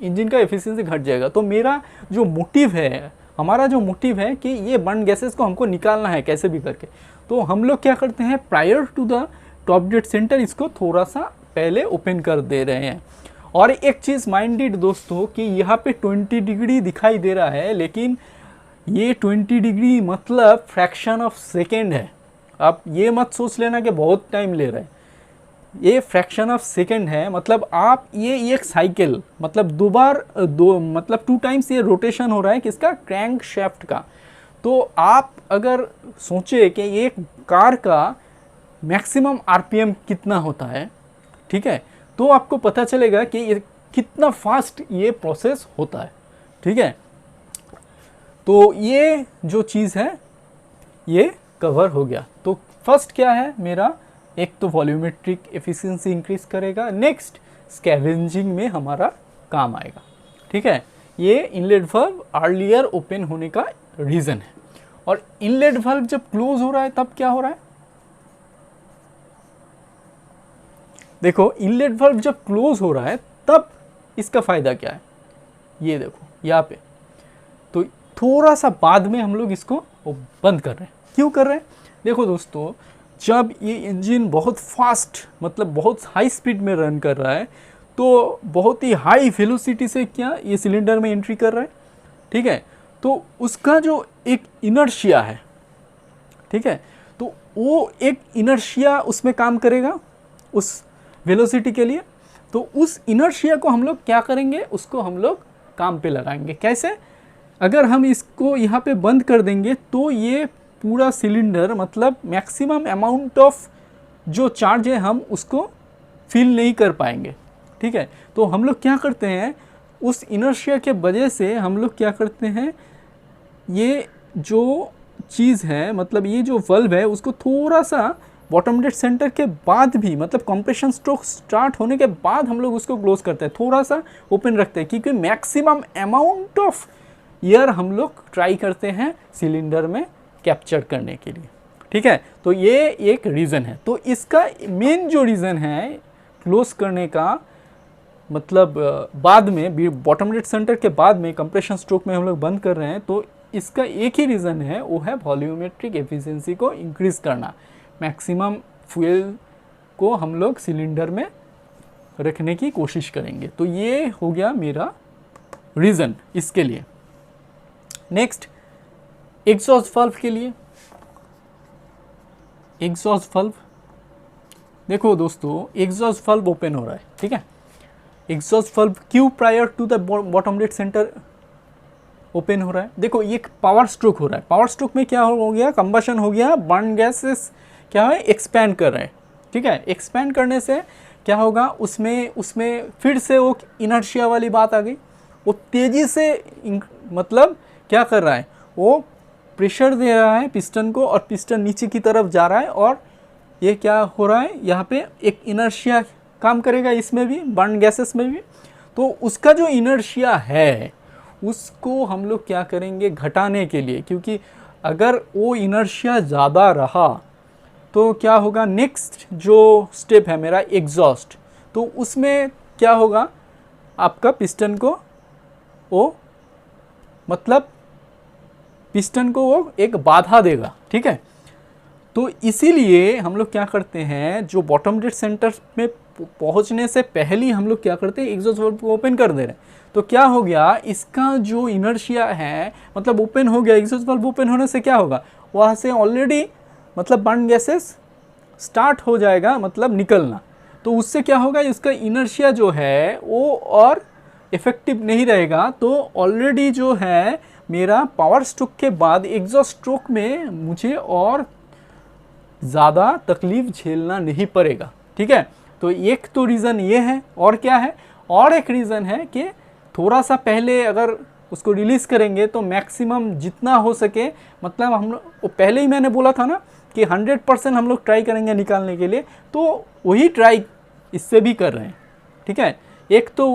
इंजन का एफिशिएंसी घट जाएगा। तो मेरा जो मोटिव है, हमारा जो मोटिव है कि ये बर्न गैसेस को हमको निकालना है कैसे भी करके, तो हम लोग क्या करते हैं, prior to the top dead centre इसको थोड़ा सा पहले ओपन कर दे रहे हैं। और एक चीज़ माइंडेड दोस्तों कि यहाँ पे 20 डिग्री दिखाई दे रहा है, लेकिन ये 20 डिग्री मतलब फ्रैक्शन ऑफ सेकेंड है। आप ये मत सोच लेना कि बहुत टाइम ले रहा है, ये फ्रैक्शन ऑफ सेकेंड है। मतलब आप ये एक साइकिल मतलब दो मतलब 2 टाइम्स ये रोटेशन हो रहा है किसका, क्रैंक शाफ्ट का। तो आप अगर सोचे कि एक कार का मैक्सिमम आरपीएम कितना होता है, ठीक है, तो आपको पता चलेगा कि ये कितना फास्ट ये प्रोसेस होता है, ठीक है। तो ये जो चीज़ है ये कवर हो गया। तो फर्स्ट क्या है मेरा, एक तो वॉल्यूमेट्रिक एफिशिएंसी इंक्रीज करेगा, नेक्स्ट स्कैवेंजिंग में हमारा काम आएगा, ठीक है। ये इनलेट वाल्व अर्लियर ओपन होने का रीज़न है। और इनलेट वाल्व जब क्लोज हो रहा है तब क्या हो रहा है, देखो इनलेट वाल्व जब क्लोज हो रहा है तब इसका फ़ायदा क्या है, ये देखो यहाँ पे। तो थोड़ा सा बाद में हम लोग इसको बंद कर रहे हैं। क्यों कर रहे हैं, देखो दोस्तों, जब ये इंजन बहुत फास्ट मतलब बहुत हाई स्पीड में रन कर रहा है तो बहुत ही हाई वेलोसिटी से क्या ये सिलेंडर में एंट्री कर रहा है, ठीक है। तो उसका जो एक इनर्शिया है, ठीक है, तो वो एक इनर्शिया उसमें काम करेगा उस वेलोसिटी के लिए। तो उस इनर्शिया को हम लोग क्या करेंगे, उसको हम लोग काम पे लगाएंगे। कैसे, अगर हम इसको यहाँ पे बंद कर देंगे तो ये पूरा सिलेंडर मतलब मैक्सिमम अमाउंट ऑफ जो चार्ज है हम उसको फील नहीं कर पाएंगे, ठीक है। तो हम लोग क्या करते हैं, उस इनर्शिया के वजह से हम लोग क्या करते हैं, ये जो चीज़ है मतलब ये जो वल्व है उसको थोड़ा सा बॉटम डेड सेंटर के बाद भी मतलब कंप्रेशन स्ट्रोक स्टार्ट होने के बाद हम लोग उसको क्लोज करते हैं, थोड़ा सा ओपन रखते हैं, क्योंकि मैक्सिमम अमाउंट ऑफ एयर हम लोग ट्राई करते हैं सिलेंडर में कैप्चर करने के लिए, ठीक है। तो ये एक रीज़न है। तो इसका मेन जो रीज़न है क्लोज करने का मतलब बाद में बॉटम डेड सेंटर के बाद में कंप्रेशन स्ट्रोक में हम लोग बंद कर रहे हैं, तो इसका एक ही रीज़न है, वो है वॉल्यूमेट्रिक एफिशिएंसी को इंक्रीज़ करना। मैक्सिमम फ्यूल को हम लोग सिलेंडर में रखने की कोशिश करेंगे। तो ये हो गया मेरा रीज़न इसके लिए। नेक्स्ट एग्जॉस्ट वाल्व के लिए। एग्जॉस्ट वाल्व देखो दोस्तों, एग्जॉस्ट वाल्व ओपन हो रहा है, ठीक है। एग्जॉस्ट वाल्व क्यों prior to the bottom dead centre open हो रहा है, देखो ये पावर स्ट्रोक हो रहा है। पावर स्ट्रोक में क्या हो गया, कंबशन हो गया, बर्न गैसेस क्या है एक्सपैंड कर रहे हैं, ठीक है। एक्सपैंड करने से क्या होगा, उसमें फिर से वो इनर्शिया वाली बात आ गई। वो तेज़ी से मतलब क्या कर रहा है, वो प्रेशर दे रहा है पिस्टन को और पिस्टन नीचे की तरफ जा रहा है, और ये क्या हो रहा है, यहाँ पे एक इनर्शिया काम करेगा, इसमें भी बर्न गैसेस में भी। तो उसका जो इनर्शिया है उसको हम लोग क्या करेंगे घटाने के लिए, क्योंकि अगर वो इनर्शिया ज़्यादा रहा तो क्या होगा, नेक्स्ट जो स्टेप है मेरा एग्जॉस्ट, तो उसमें क्या होगा, आपका पिस्टन को वो मतलब पिस्टन को वो एक बाधा देगा, ठीक है। तो इसीलिए हम लोग क्या करते हैं, जो बॉटम डेड सेंटर में पहुंचने से पहले हम लोग क्या करते हैं, एग्जॉस्ट वाल्व को ओपन कर दे रहे हैं। तो क्या हो गया, इसका जो इनर्शिया है मतलब ओपन हो गया, एग्जॉस्ट वाल्व ओपन होने से क्या होगा, वहाँ से ऑलरेडी मतलब बर्न गैसेस स्टार्ट हो जाएगा मतलब निकलना। तो उससे क्या होगा, इसका इनर्शिया जो है वो और इफ़ेक्टिव नहीं रहेगा। तो ऑलरेडी जो है मेरा पावर स्ट्रोक के बाद एग्जॉस्ट स्ट्रोक में मुझे और ज़्यादा तकलीफ झेलना नहीं पड़ेगा, ठीक है। तो एक तो रीज़न ये है, और क्या है, और एक रीज़न है कि थोड़ा सा पहले अगर उसको रिलीज़ करेंगे तो मैक्सिमम जितना हो सके, मतलब हम लोग पहले ही मैंने बोला था ना कि 100% हम लोग ट्राई करेंगे निकालने के लिए, तो वही ट्राई इससे भी कर रहे हैं, ठीक है। एक तो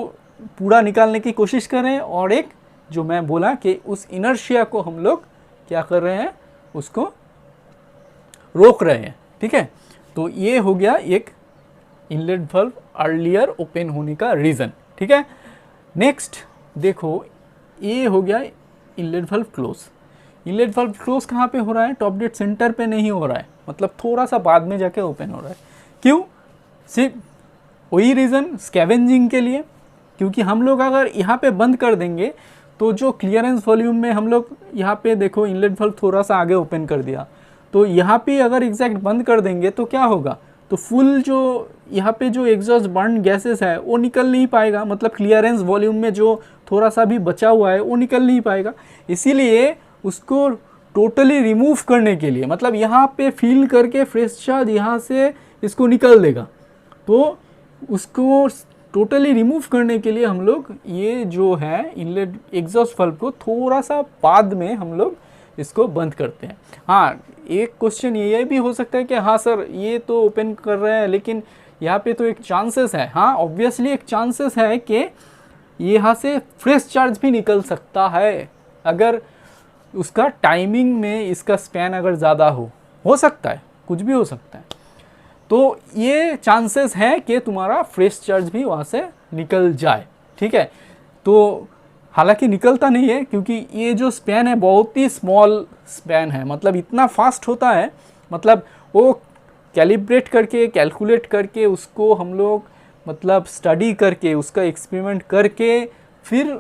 पूरा निकालने की कोशिश कर रहे हैं, और एक जो मैं बोला कि उस इनर्शिया को हम लोग क्या कर रहे हैं, उसको रोक रहे हैं, ठीक है। तो ये हो गया एक इनलेट वाल्व अर्लियर ओपन होने का रीज़न, ठीक है। नेक्स्ट देखो, ये हो गया inlet valve close. Inlet valve close कहाँ पे हो रहा है, टॉप डेड सेंटर पे नहीं हो रहा है, मतलब थोड़ा सा बाद में जाके ओपन हो रहा है। क्यों, सिर्फ वही रीज़न स्कैवेंजिंग के लिए, क्योंकि हम लोग अगर यहाँ पे बंद कर देंगे तो जो क्लियरेंस वॉल्यूम में हम लोग यहाँ पे देखो इनलेट वाल्व थोड़ा सा आगे ओपन कर दिया, तो यहाँ पे अगर एग्जैक्ट बंद कर देंगे तो क्या होगा, तो फुल जो यहाँ पे जो एग्जॉस्ट बर्न गैसेस है वो निकल नहीं पाएगा, मतलब क्लियरेंस वॉल्यूम में जो थोड़ा सा भी बचा हुआ है वो निकल नहीं पाएगा। इसीलिए उसको टोटली रिमूव करने के लिए, मतलब यहाँ पे फिल करके फ्रेश चार्ज यहाँ से इसको निकल देगा, तो उसको टोटली रिमूव करने के लिए हम लोग ये जो है इनलेट एग्जॉस्ट वाल्व को थोड़ा सा बाद में हम लोग इसको बंद करते हैं। हाँ, एक क्वेश्चन ये भी हो सकता है कि हाँ सर ये तो ओपन कर रहे हैं लेकिन यहाँ पे तो एक चांसेस है। हाँ, ऑब्वियसली एक चांसेस है कि यहाँ से फ्रेश चार्ज भी निकल सकता है, अगर उसका टाइमिंग में इसका स्पैन अगर ज़्यादा हो सकता है, कुछ भी हो सकता है। तो ये चांसेस है कि तुम्हारा फ्रेश चार्ज भी वहाँ से निकल जाए, ठीक है। तो हालांकि निकलता नहीं है क्योंकि ये जो स्पैन है बहुत ही स्मॉल स्पैन है, मतलब इतना फास्ट होता है, मतलब वो कैलिब्रेट करके कैलकुलेट करके उसको हम लोग मतलब स्टडी करके उसका एक्सपेरिमेंट करके फिर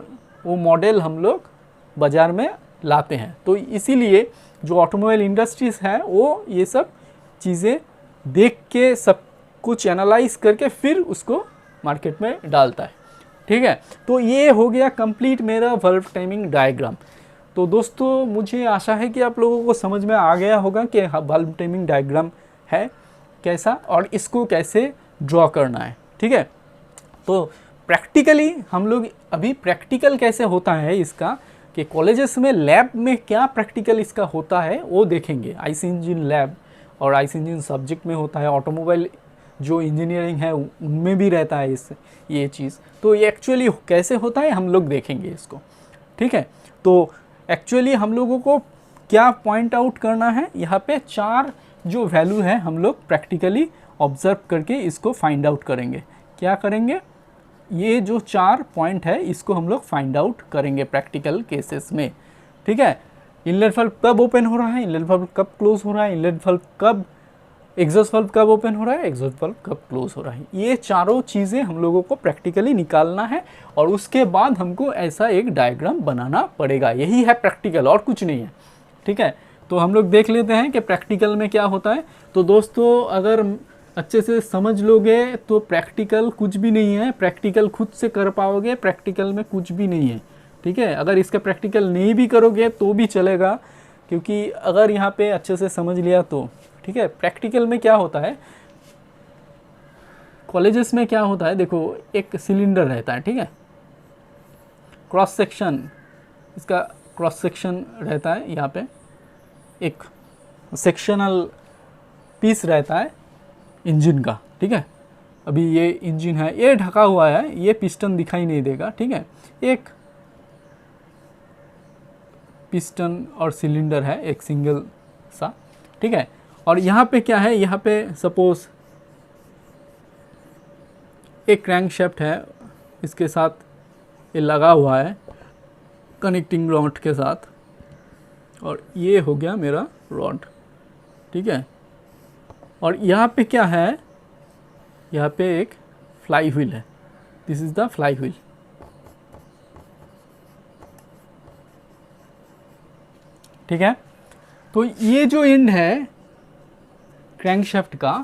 वो मॉडल हम लोग बाज़ार में लाते हैं। तो इसीलिए जो ऑटोमोबाइल इंडस्ट्रीज़ है वो ये सब चीज़ें देख के सब कुछ एनालाइज करके फिर उसको मार्केट में डालता है, ठीक है। तो ये हो गया कंप्लीट मेरा वाल्व टाइमिंग डायग्राम। तो दोस्तों मुझे आशा है कि आप लोगों को समझ में आ गया होगा कि वाल्व टाइमिंग डायग्राम है कैसा और इसको कैसे ड्रॉ करना है, ठीक है। तो प्रैक्टिकली हम लोग अभी प्रैक्टिकल कैसे होता है इसका, कि कॉलेजेस में लैब में क्या प्रैक्टिकल इसका होता है वो देखेंगे। आईसी इंजन लैब और आईसी इंजन सब्जेक्ट में होता है, ऑटोमोबाइल जो इंजीनियरिंग है उनमें भी रहता है ये चीज़। तो ये एक्चुअली कैसे होता है हम लोग देखेंगे इसको, ठीक है। तो एक्चुअली हम लोगों को क्या पॉइंट आउट करना है, यहाँ पे 4 जो वैल्यू है हम लोग प्रैक्टिकली ऑब्जर्व करके इसको फाइंड आउट करेंगे। क्या करेंगे, ये जो 4 पॉइंट है इसको हम लोग फाइंड आउट करेंगे प्रैक्टिकल केसेस में, ठीक है। इनलेट वाल्व कब ओपन हो रहा है, इनलेट वाल्व कब क्लोज हो रहा है, इनलेट वाल्व कब, एग्जॉस्ट वाल्व कब ओपन हो रहा है, एग्जॉस्ट वाल्व कब क्लोज हो रहा है, ये चारों चीज़ें हम लोगों को प्रैक्टिकली निकालना है और उसके बाद हमको ऐसा एक डायग्राम बनाना पड़ेगा। यही है प्रैक्टिकल और कुछ नहीं है, ठीक है। तो हम लोग देख लेते हैं कि प्रैक्टिकल में क्या होता है। तो दोस्तों अगर अच्छे से समझ लोगे तो प्रैक्टिकल कुछ भी नहीं है, प्रैक्टिकल खुद से कर पाओगे, प्रैक्टिकल में कुछ भी नहीं है, ठीक है। अगर इसका प्रैक्टिकल नहीं भी करोगे तो भी चलेगा, क्योंकि अगर यहाँ पे अच्छे से समझ लिया तो, ठीक है। प्रैक्टिकल में क्या होता है, कॉलेजेस में क्या होता है, देखो एक सिलेंडर रहता है, ठीक है। क्रॉस सेक्शन, इसका क्रॉस सेक्शन रहता है, यहाँ पे एक सेक्शनल पीस रहता है इंजन का, ठीक है। अभी ये इंजन है, ये ढका हुआ है, ये पिस्टन दिखाई नहीं देगा, ठीक है। एक पिस्टन और सिलेंडर है, एक सिंगल सा, ठीक है। और यहाँ पे क्या है, यहाँ पे सपोज एक क्रैंकशाफ्ट है, इसके साथ ये लगा हुआ है कनेक्टिंग रॉड के साथ, और ये हो गया मेरा रॉड, ठीक है। और यहाँ पे क्या है, यहाँ पे एक फ्लाई व्हील है, this is the fly wheel, ठीक है। तो ये जो एंड है क्रैंकशाफ्ट का,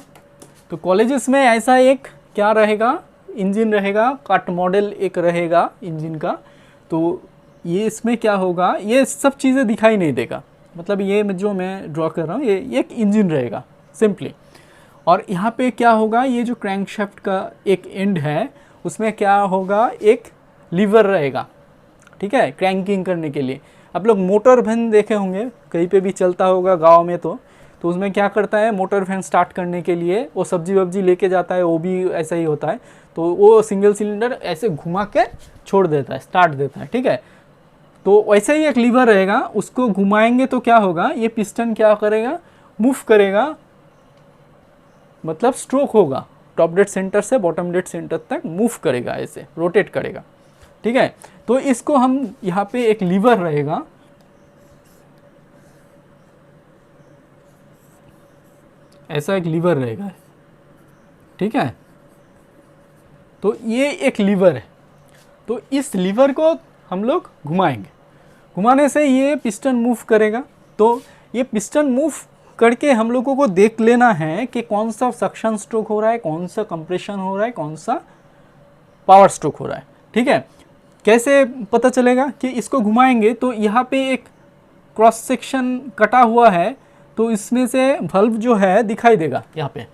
तो कॉलेजेस में ऐसा एक क्या रहेगा, इंजन रहेगा, कट मॉडल एक रहेगा इंजन का। तो ये इसमें क्या होगा, ये सब चीज़ें दिखाई नहीं देगा, मतलब ये जो मैं ड्रॉ कर रहा हूँ ये एक इंजन रहेगा सिंपली। और यहाँ पे क्या होगा, ये जो क्रैंकशाफ्ट का एक एंड है उसमें क्या होगा, एक लीवर रहेगा, ठीक है, क्रैंकिंग करने के लिए। आप लोग मोटर वैन देखे होंगे, कहीं पे भी चलता होगा गांव में, तो उसमें क्या करता है, मोटर वैन स्टार्ट करने के लिए वो सब्जी वब्जी लेके जाता है, वो भी ऐसा ही होता है। तो वो सिंगल सिलेंडर ऐसे घुमा के छोड़ देता है, स्टार्ट देता है, ठीक है। तो वैसे ही एक लीवर रहेगा, उसको घुमाएंगे तो क्या होगा, ये पिस्टन क्या करेगा, मूव करेगा, मतलब स्ट्रोक होगा, टॉप डेड सेंटर से बॉटम डेड सेंटर तक मूव करेगा, ऐसे रोटेट करेगा, ठीक है। तो इसको हम यहाँ पे एक लीवर रहेगा, ऐसा एक लीवर रहेगा, ठीक है। तो ये एक लीवर है, तो इस लीवर को हम लोग घुमाएंगे, घुमाने से ये पिस्टन मूव करेगा। तो ये पिस्टन मूव करके हम लोगों को देख लेना है कि कौन सा सक्शन स्ट्रोक हो रहा है, कौन सा कंप्रेशन हो रहा है, कौन सा पावर स्ट्रोक हो रहा है। ठीक है, कैसे पता चलेगा कि इसको घुमाएंगे तो यहाँ पे एक क्रॉस सेक्शन कटा हुआ है, तो इसमें से वल्व जो है दिखाई देगा। यहाँ पे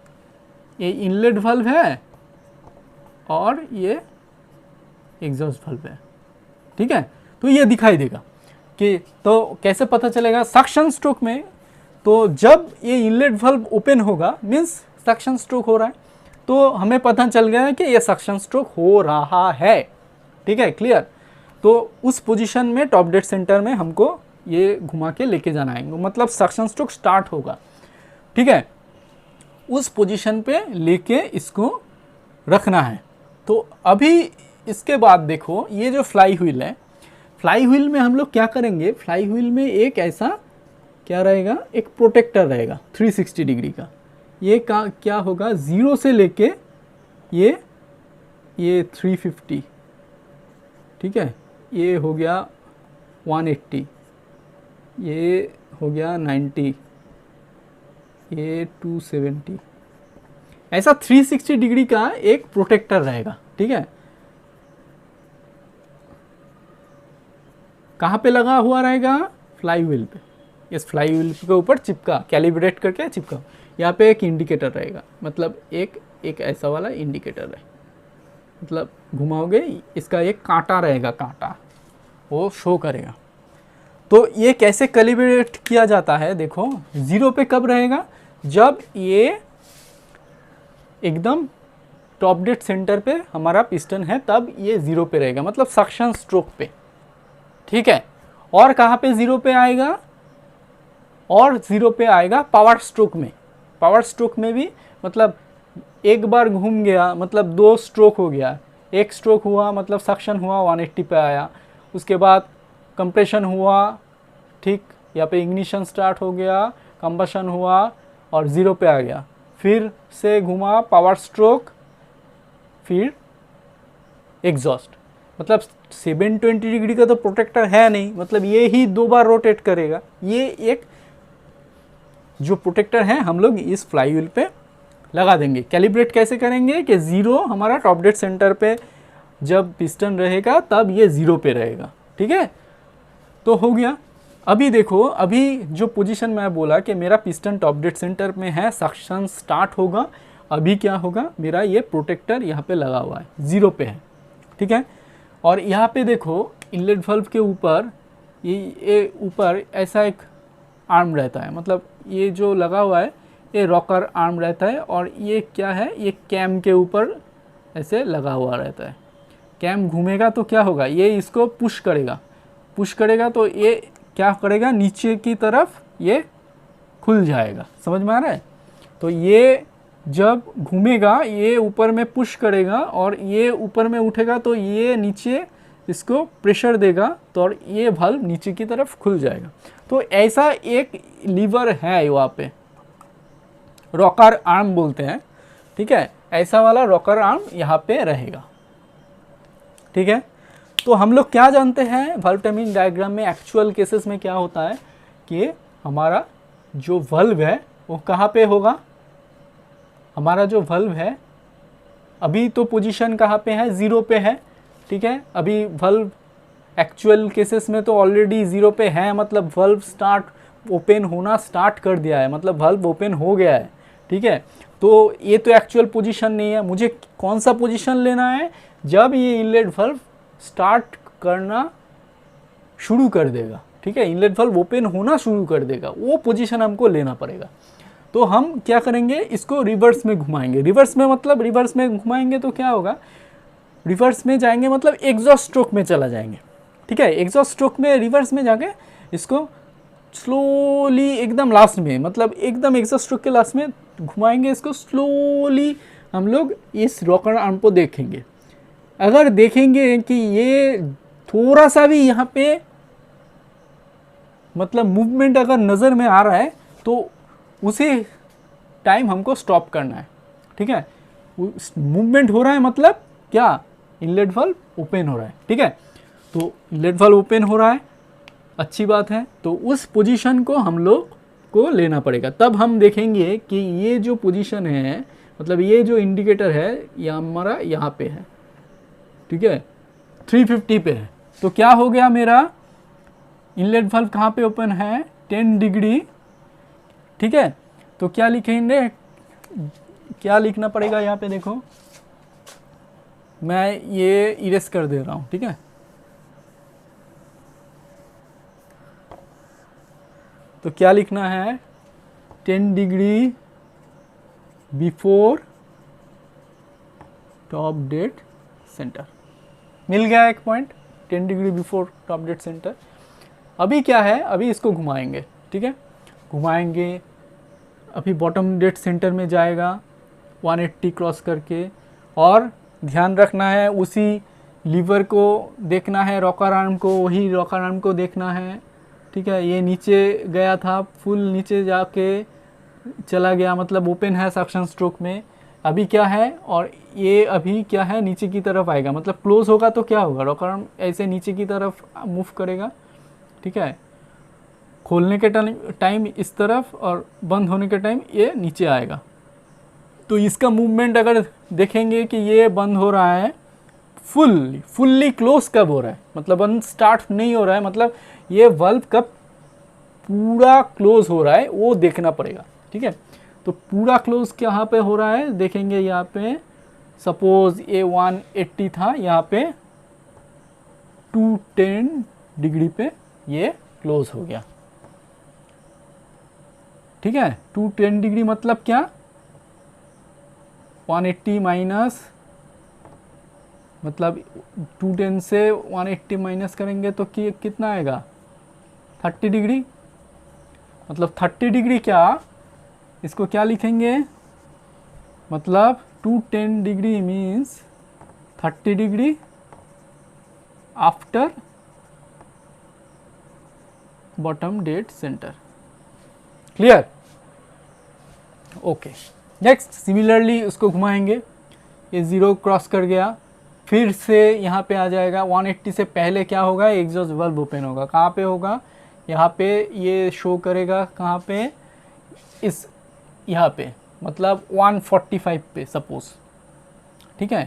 ये इनलेट वल्व है और ये एग्जॉस्ट वल्व है। ठीक है, तो ये दिखाई देगा कि तो कैसे पता चलेगा सक्शन स्ट्रोक में, तो जब ये इनलेट वल्व ओपन होगा मीन्स सक्शन स्ट्रोक हो रहा है, तो हमें पता चल गया कि ये सक्शन स्ट्रोक हो रहा है। ठीक है, क्लियर। तो उस पोजीशन में टॉप डेड सेंटर में हमको ये घुमा के लेके जाना है, मतलब सक्शन स्ट्रोक स्टार्ट होगा। ठीक है, उस पोजीशन पे लेके इसको रखना है। तो अभी इसके बाद देखो ये जो फ्लाई व्हील है, फ्लाई व्हील में हम लोग क्या करेंगे, फ्लाई व्हील में एक ऐसा क्या रहेगा, एक प्रोटेक्टर रहेगा 360 डिग्री का। ये क्या होगा, 0 से लेके ये 350, ठीक है, ये हो गया 180, ये हो गया 90, ये 270, ऐसा 360 डिग्री का एक प्रोटेक्टर रहेगा। ठीक है, कहाँ पे लगा हुआ रहेगा, फ्लाई व्हील पे। इस फ्लाई व्हील के ऊपर चिपका, कैलिब्रेट करके चिपका। यहाँ पे एक इंडिकेटर रहेगा, मतलब एक ऐसा वाला इंडिकेटर है, मतलब घुमाओगे इसका एक कांटा रहेगा, कांटा वो शो करेगा। तो ये कैसे कैलिब्रेट किया जाता है, देखो 0 पे कब रहेगा, जब ये एकदम टॉप डेड सेंटर पे हमारा पिस्टन है तब ये 0 पे रहेगा, मतलब सक्शन स्ट्रोक पे। ठीक है, और कहाँ पे 0 पे आएगा, और 0 पे आएगा पावर स्ट्रोक में। पावर स्ट्रोक में भी मतलब एक बार घूम गया मतलब 2 स्ट्रोक हो गया, एक स्ट्रोक हुआ मतलब सक्शन हुआ 180 पे आया, उसके बाद कंप्रेशन हुआ, ठीक, यहाँ पे इग्निशन स्टार्ट हो गया, कंबशन हुआ और 0 पे आ गया, फिर से घुमा पावर स्ट्रोक, फिर एग्जॉस्ट। मतलब 720 डिग्री का तो प्रोटेक्टर है नहीं, मतलब ये ही 2 बार रोटेट करेगा। ये एक जो प्रोटेक्टर है हम लोग इस फ्लाई व्हील पे लगा देंगे। कैलिब्रेट कैसे करेंगे कि 0 हमारा टॉप डेड सेंटर पे जब पिस्टन रहेगा तब ये 0 पे रहेगा। ठीक है, तो हो गया। अभी देखो, अभी जो पोजीशन मैं बोला कि मेरा पिस्टन टॉप डेड सेंटर में है, सक्शन स्टार्ट होगा, अभी क्या होगा, मेरा ये प्रोटेक्टर यहाँ पे लगा हुआ है, 0 पे है। ठीक है, और यहाँ पे देखो इनलेट वाल्व के ऊपर ये ऊपर ऐसा एक आर्म रहता है, मतलब ये जो लगा हुआ है ये रॉकर आर्म रहता है, और ये क्या है, ये कैम के ऊपर ऐसे लगा हुआ रहता है। कैम घूमेगा तो क्या होगा, ये इसको पुश करेगा तो ये क्या करेगा, नीचे की तरफ ये खुल जाएगा। समझ में आ रहा है? तो ये जब घूमेगा ये ऊपर में पुश करेगा और ये ऊपर में उठेगा तो ये नीचे इसको प्रेशर देगा, तो और ये वाल्व नीचे की तरफ खुल जाएगा। तो ऐसा एक लीवर है वहाँ पे, रॉकर आर्म बोलते हैं। ठीक है, ऐसा वाला रॉकर आर्म यहाँ पे रहेगा। ठीक है, तो हम लोग क्या जानते हैं वाल्व टाइमिंग डायग्राम में एक्चुअल केसेस में क्या होता है कि हमारा जो वाल्व है वो कहाँ पे होगा, हमारा जो वाल्व है अभी तो पोजीशन कहाँ पे है, 0 पे है। ठीक है, अभी वाल्व एक्चुअल केसेस में तो ऑलरेडी 0 पे है, मतलब वाल्व स्टार्ट ओपन होना स्टार्ट कर दिया है, मतलब वाल्व ओपन हो गया है। ठीक है, तो ये तो एक्चुअल पोजीशन नहीं है। मुझे कौन सा पोजीशन लेना है, जब ये इनलेट वाल्व स्टार्ट करना शुरू कर देगा। ठीक है, इनलेट वाल्व ओपन होना शुरू कर देगा, वो पोजीशन हमको लेना पड़ेगा। तो हम क्या करेंगे, इसको रिवर्स में घुमाएंगे। रिवर्स में मतलब रिवर्स में घुमाएंगे तो क्या होगा, रिवर्स में जाएंगे मतलब एग्जॉस्ट स्ट्रोक में चला जाएंगे। ठीक है, एग्जॉस्ट स्ट्रोक में रिवर्स में जाके इसको स्लोली एकदम लास्ट में, मतलब एकदम एग्जॉस्ट स्ट्रोक के लास्ट में घुमाएंगे इसको स्लोली। हम लोग इस रॉकर आर्म को देखेंगे, अगर देखेंगे कि ये थोड़ा सा भी यहाँ पे मतलब मूवमेंट अगर नज़र में आ रहा है तो उसी टाइम हमको स्टॉप करना है। ठीक है, मूवमेंट हो रहा है मतलब क्या, इनलेट वाल्व ओपन हो रहा है, ठीक है। तो इनलेट वाल्व ओपन हो रहा है, अच्छी बात है। तो उस पोजीशन को हम लोग को लेना पड़ेगा, तब हम देखेंगे कि ये जो पोजीशन है, मतलब ये जो इंडिकेटर है ये हमारा यहाँ पे है, ठीक है, 350 पे है। तो क्या हो गया, मेरा इनलेट वाल्व कहाँ पे ओपन है, 10 डिग्री, ठीक है। तो क्या लिखेंगे, क्या लिखना पड़ेगा यहाँ पे, देखो मैं ये इरेज कर दे रहा हूँ, ठीक है। तो क्या लिखना है, 10 degree before top dead centre. मिल गया एक point, 10 degree before top dead centre. अभी क्या है, अभी इसको घुमाएंगे, ठीक है, घुमाएंगे। अभी बॉटम डेड सेंटर में जाएगा 180 क्रॉस करके, और ध्यान रखना है उसी लीवर को देखना है, रॉकर आर्म को, वही रॉकर आर्म को देखना है, ठीक है। ये नीचे गया था, फुल नीचे जाके चला गया, मतलब ओपन है सक्शन स्ट्रोक में। अभी क्या है, और ये अभी क्या है, नीचे की तरफ आएगा, मतलब क्लोज होगा तो क्या होगा, रॉकर आर्म ऐसे नीचे की तरफ मूव करेगा, ठीक है। खोलने के टाइम इस तरफ और बंद होने के टाइम ये नीचे आएगा। तो इसका मूवमेंट अगर देखेंगे कि ये बंद हो रहा है, फुल्ली क्लोज कब हो रहा है, मतलब बंद स्टार्ट नहीं हो रहा है, मतलब ये वाल्व कब पूरा क्लोज हो रहा है वो देखना पड़ेगा, ठीक है। तो पूरा क्लोज कहाँ पे हो रहा है, देखेंगे यहाँ पे, सपोज ये 180 था, यहाँ पे 210 डिग्री पे ये क्लोज हो गया, ठीक है। 210 डिग्री मतलब क्या, 180 माइनस, मतलब 210 से 180 माइनस करेंगे तो कितना आएगा, 30 डिग्री। मतलब 30 डिग्री क्या, इसको क्या लिखेंगे, मतलब 210 degree means 30 degree after bottom dead centre. Clear, okay. Next similarly उसको घुमाएंगे, ये 0 क्रॉस कर गया, फिर से यहाँ पे आ जाएगा। 180 से पहले क्या होगा, एग्जॉस्ट वाल्व ओपन होगा, कहाँ पे होगा, यहाँ पे ये शो करेगा, कहाँ पे, इस यहाँ पे, मतलब 145 पे सपोज, ठीक है।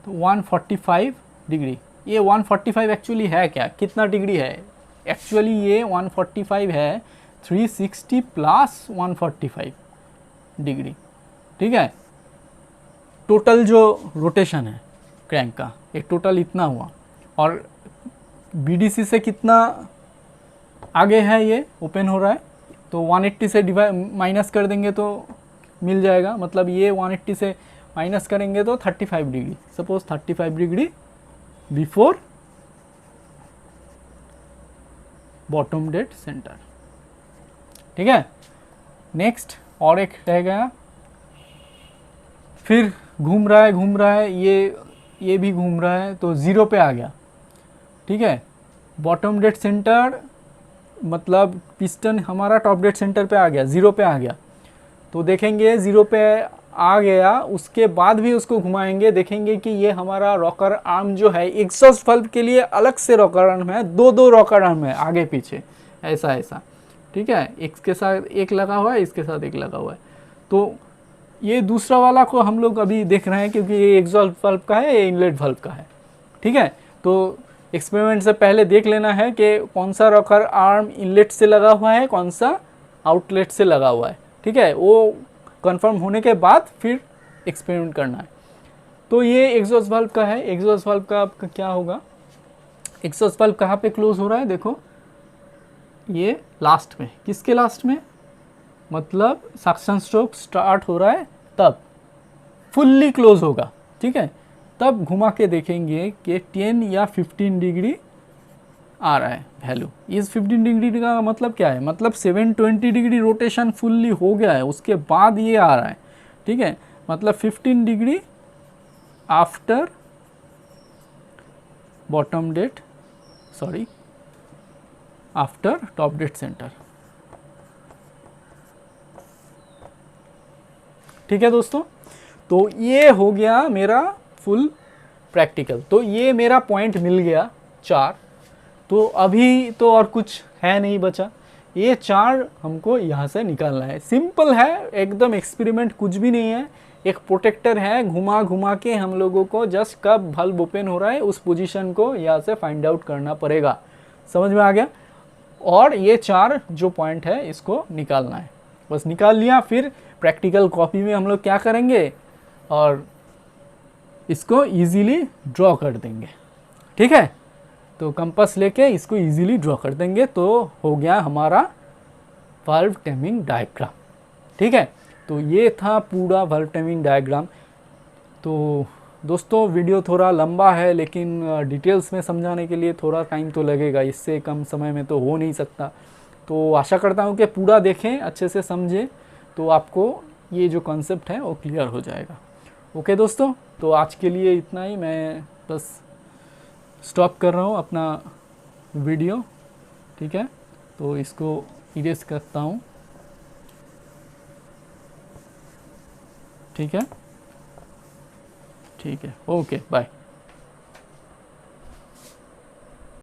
तो 145 डिग्री, ये 145 एक्चुअली है क्या, कितना डिग्री है, एक्चुअली ये 145 है 360 प्लस 145 डिग्री, ठीक है। टोटल जो रोटेशन है क्रैंक का, एक टोटल इतना हुआ, और बीडीसी से कितना आगे है, ये ओपन हो रहा है, तो 180 से माइनस कर देंगे तो मिल जाएगा, मतलब ये 180 से माइनस करेंगे तो 35 degree, suppose 35 degree before bottom dead centre, ठीक है। नेक्स्ट और एक रह गया, फिर घूम रहा है, ये भी घूम रहा है, तो 0 पे आ गया, ठीक है। बॉटम डेड सेंटर मतलब पिस्टन हमारा टॉप डेड सेंटर पे आ गया, 0 पे आ गया, तो देखेंगे 0 पे आ गया, उसके बाद भी उसको घुमाएंगे, देखेंगे कि ये हमारा रॉकर आर्म जो है, एग्जॉस्ट वाल्व के लिए अलग से रॉकर आर्म है, दो रॉकर आर्म है आगे पीछे, ऐसा, ठीक है। इसके साथ एक लगा हुआ है, इसके साथ एक लगा हुआ है, तो ये दूसरा वाला को हम लोग अभी देख रहे हैं, क्योंकि ये एग्जॉस्ट वाल्व का है, ये इनलेट वाल्व का है, ठीक है। तो एक्सपेरिमेंट से पहले देख लेना है कि कौन सा रॉकर आर्म इनलेट से लगा हुआ है, कौन सा आउटलेट से लगा हुआ है, ठीक है। वो कंफर्म होने के बाद फिर एक्सपेरिमेंट करना है। तो ये एग्जॉस्ट वाल्व का है, एग्जॉस्ट वाल्व का आपका क्या होगा, एग्जॉस्ट वाल्व कहाँ पे क्लोज हो रहा है, देखो ये लास्ट में, किसके लास्ट में, मतलब सक्शन स्ट्रोक स्टार्ट हो रहा है तब फुल्ली क्लोज होगा, ठीक है। तब घुमा के देखेंगे कि 10 या 15 डिग्री आ रहा है वैल्यू। इस 15 डिग्री का मतलब क्या है, मतलब 720 डिग्री रोटेशन फुल्ली हो गया है, उसके बाद ये आ रहा है, ठीक है। मतलब 15 degree after bottom dead, sorry after top dead centre, ठीक है दोस्तों। तो ये हो गया मेरा फुल प्रैक्टिकल। तो ये मेरा पॉइंट मिल गया 4। तो अभी तो और कुछ है नहीं बचा, ये 4 हमको यहाँ से निकालना है। सिंपल है एकदम, एक्सपेरिमेंट कुछ भी नहीं है। एक प्रोटेक्टर है, घुमा घुमा के हम लोगों को जस्ट कब बल्ब ओपन हो रहा है उस पोजीशन को यहाँ से फाइंड आउट करना पड़ेगा। समझ में आ गया? और ये 4 जो पॉइंट है इसको निकालना है, बस निकाल लिया। फिर प्रैक्टिकल कॉपी में हम लोग क्या करेंगे और इसको इजीली ड्रॉ कर देंगे। ठीक है, तो कंपास लेके इसको इजीली ड्रॉ कर देंगे, तो हो गया हमारा वाल्व टाइमिंग डायग्राम। ठीक है, तो ये था पूरा वाल्व टाइमिंग डायग्राम। तो दोस्तों वीडियो थोड़ा लंबा है, लेकिन डिटेल्स में समझाने के लिए थोड़ा टाइम तो लगेगा, इससे कम समय में तो हो नहीं सकता। तो आशा करता हूँ कि पूरा देखें, अच्छे से समझें, तो आपको ये जो कॉन्सेप्ट है वो क्लियर हो जाएगा। ओके दोस्तों, तो आज के लिए इतना ही। मैं बस स्टॉप कर रहा हूँ अपना वीडियो। ठीक है, तो इसको इरेज करता हूँ। ठीक है, ठीक है, ओके बाय।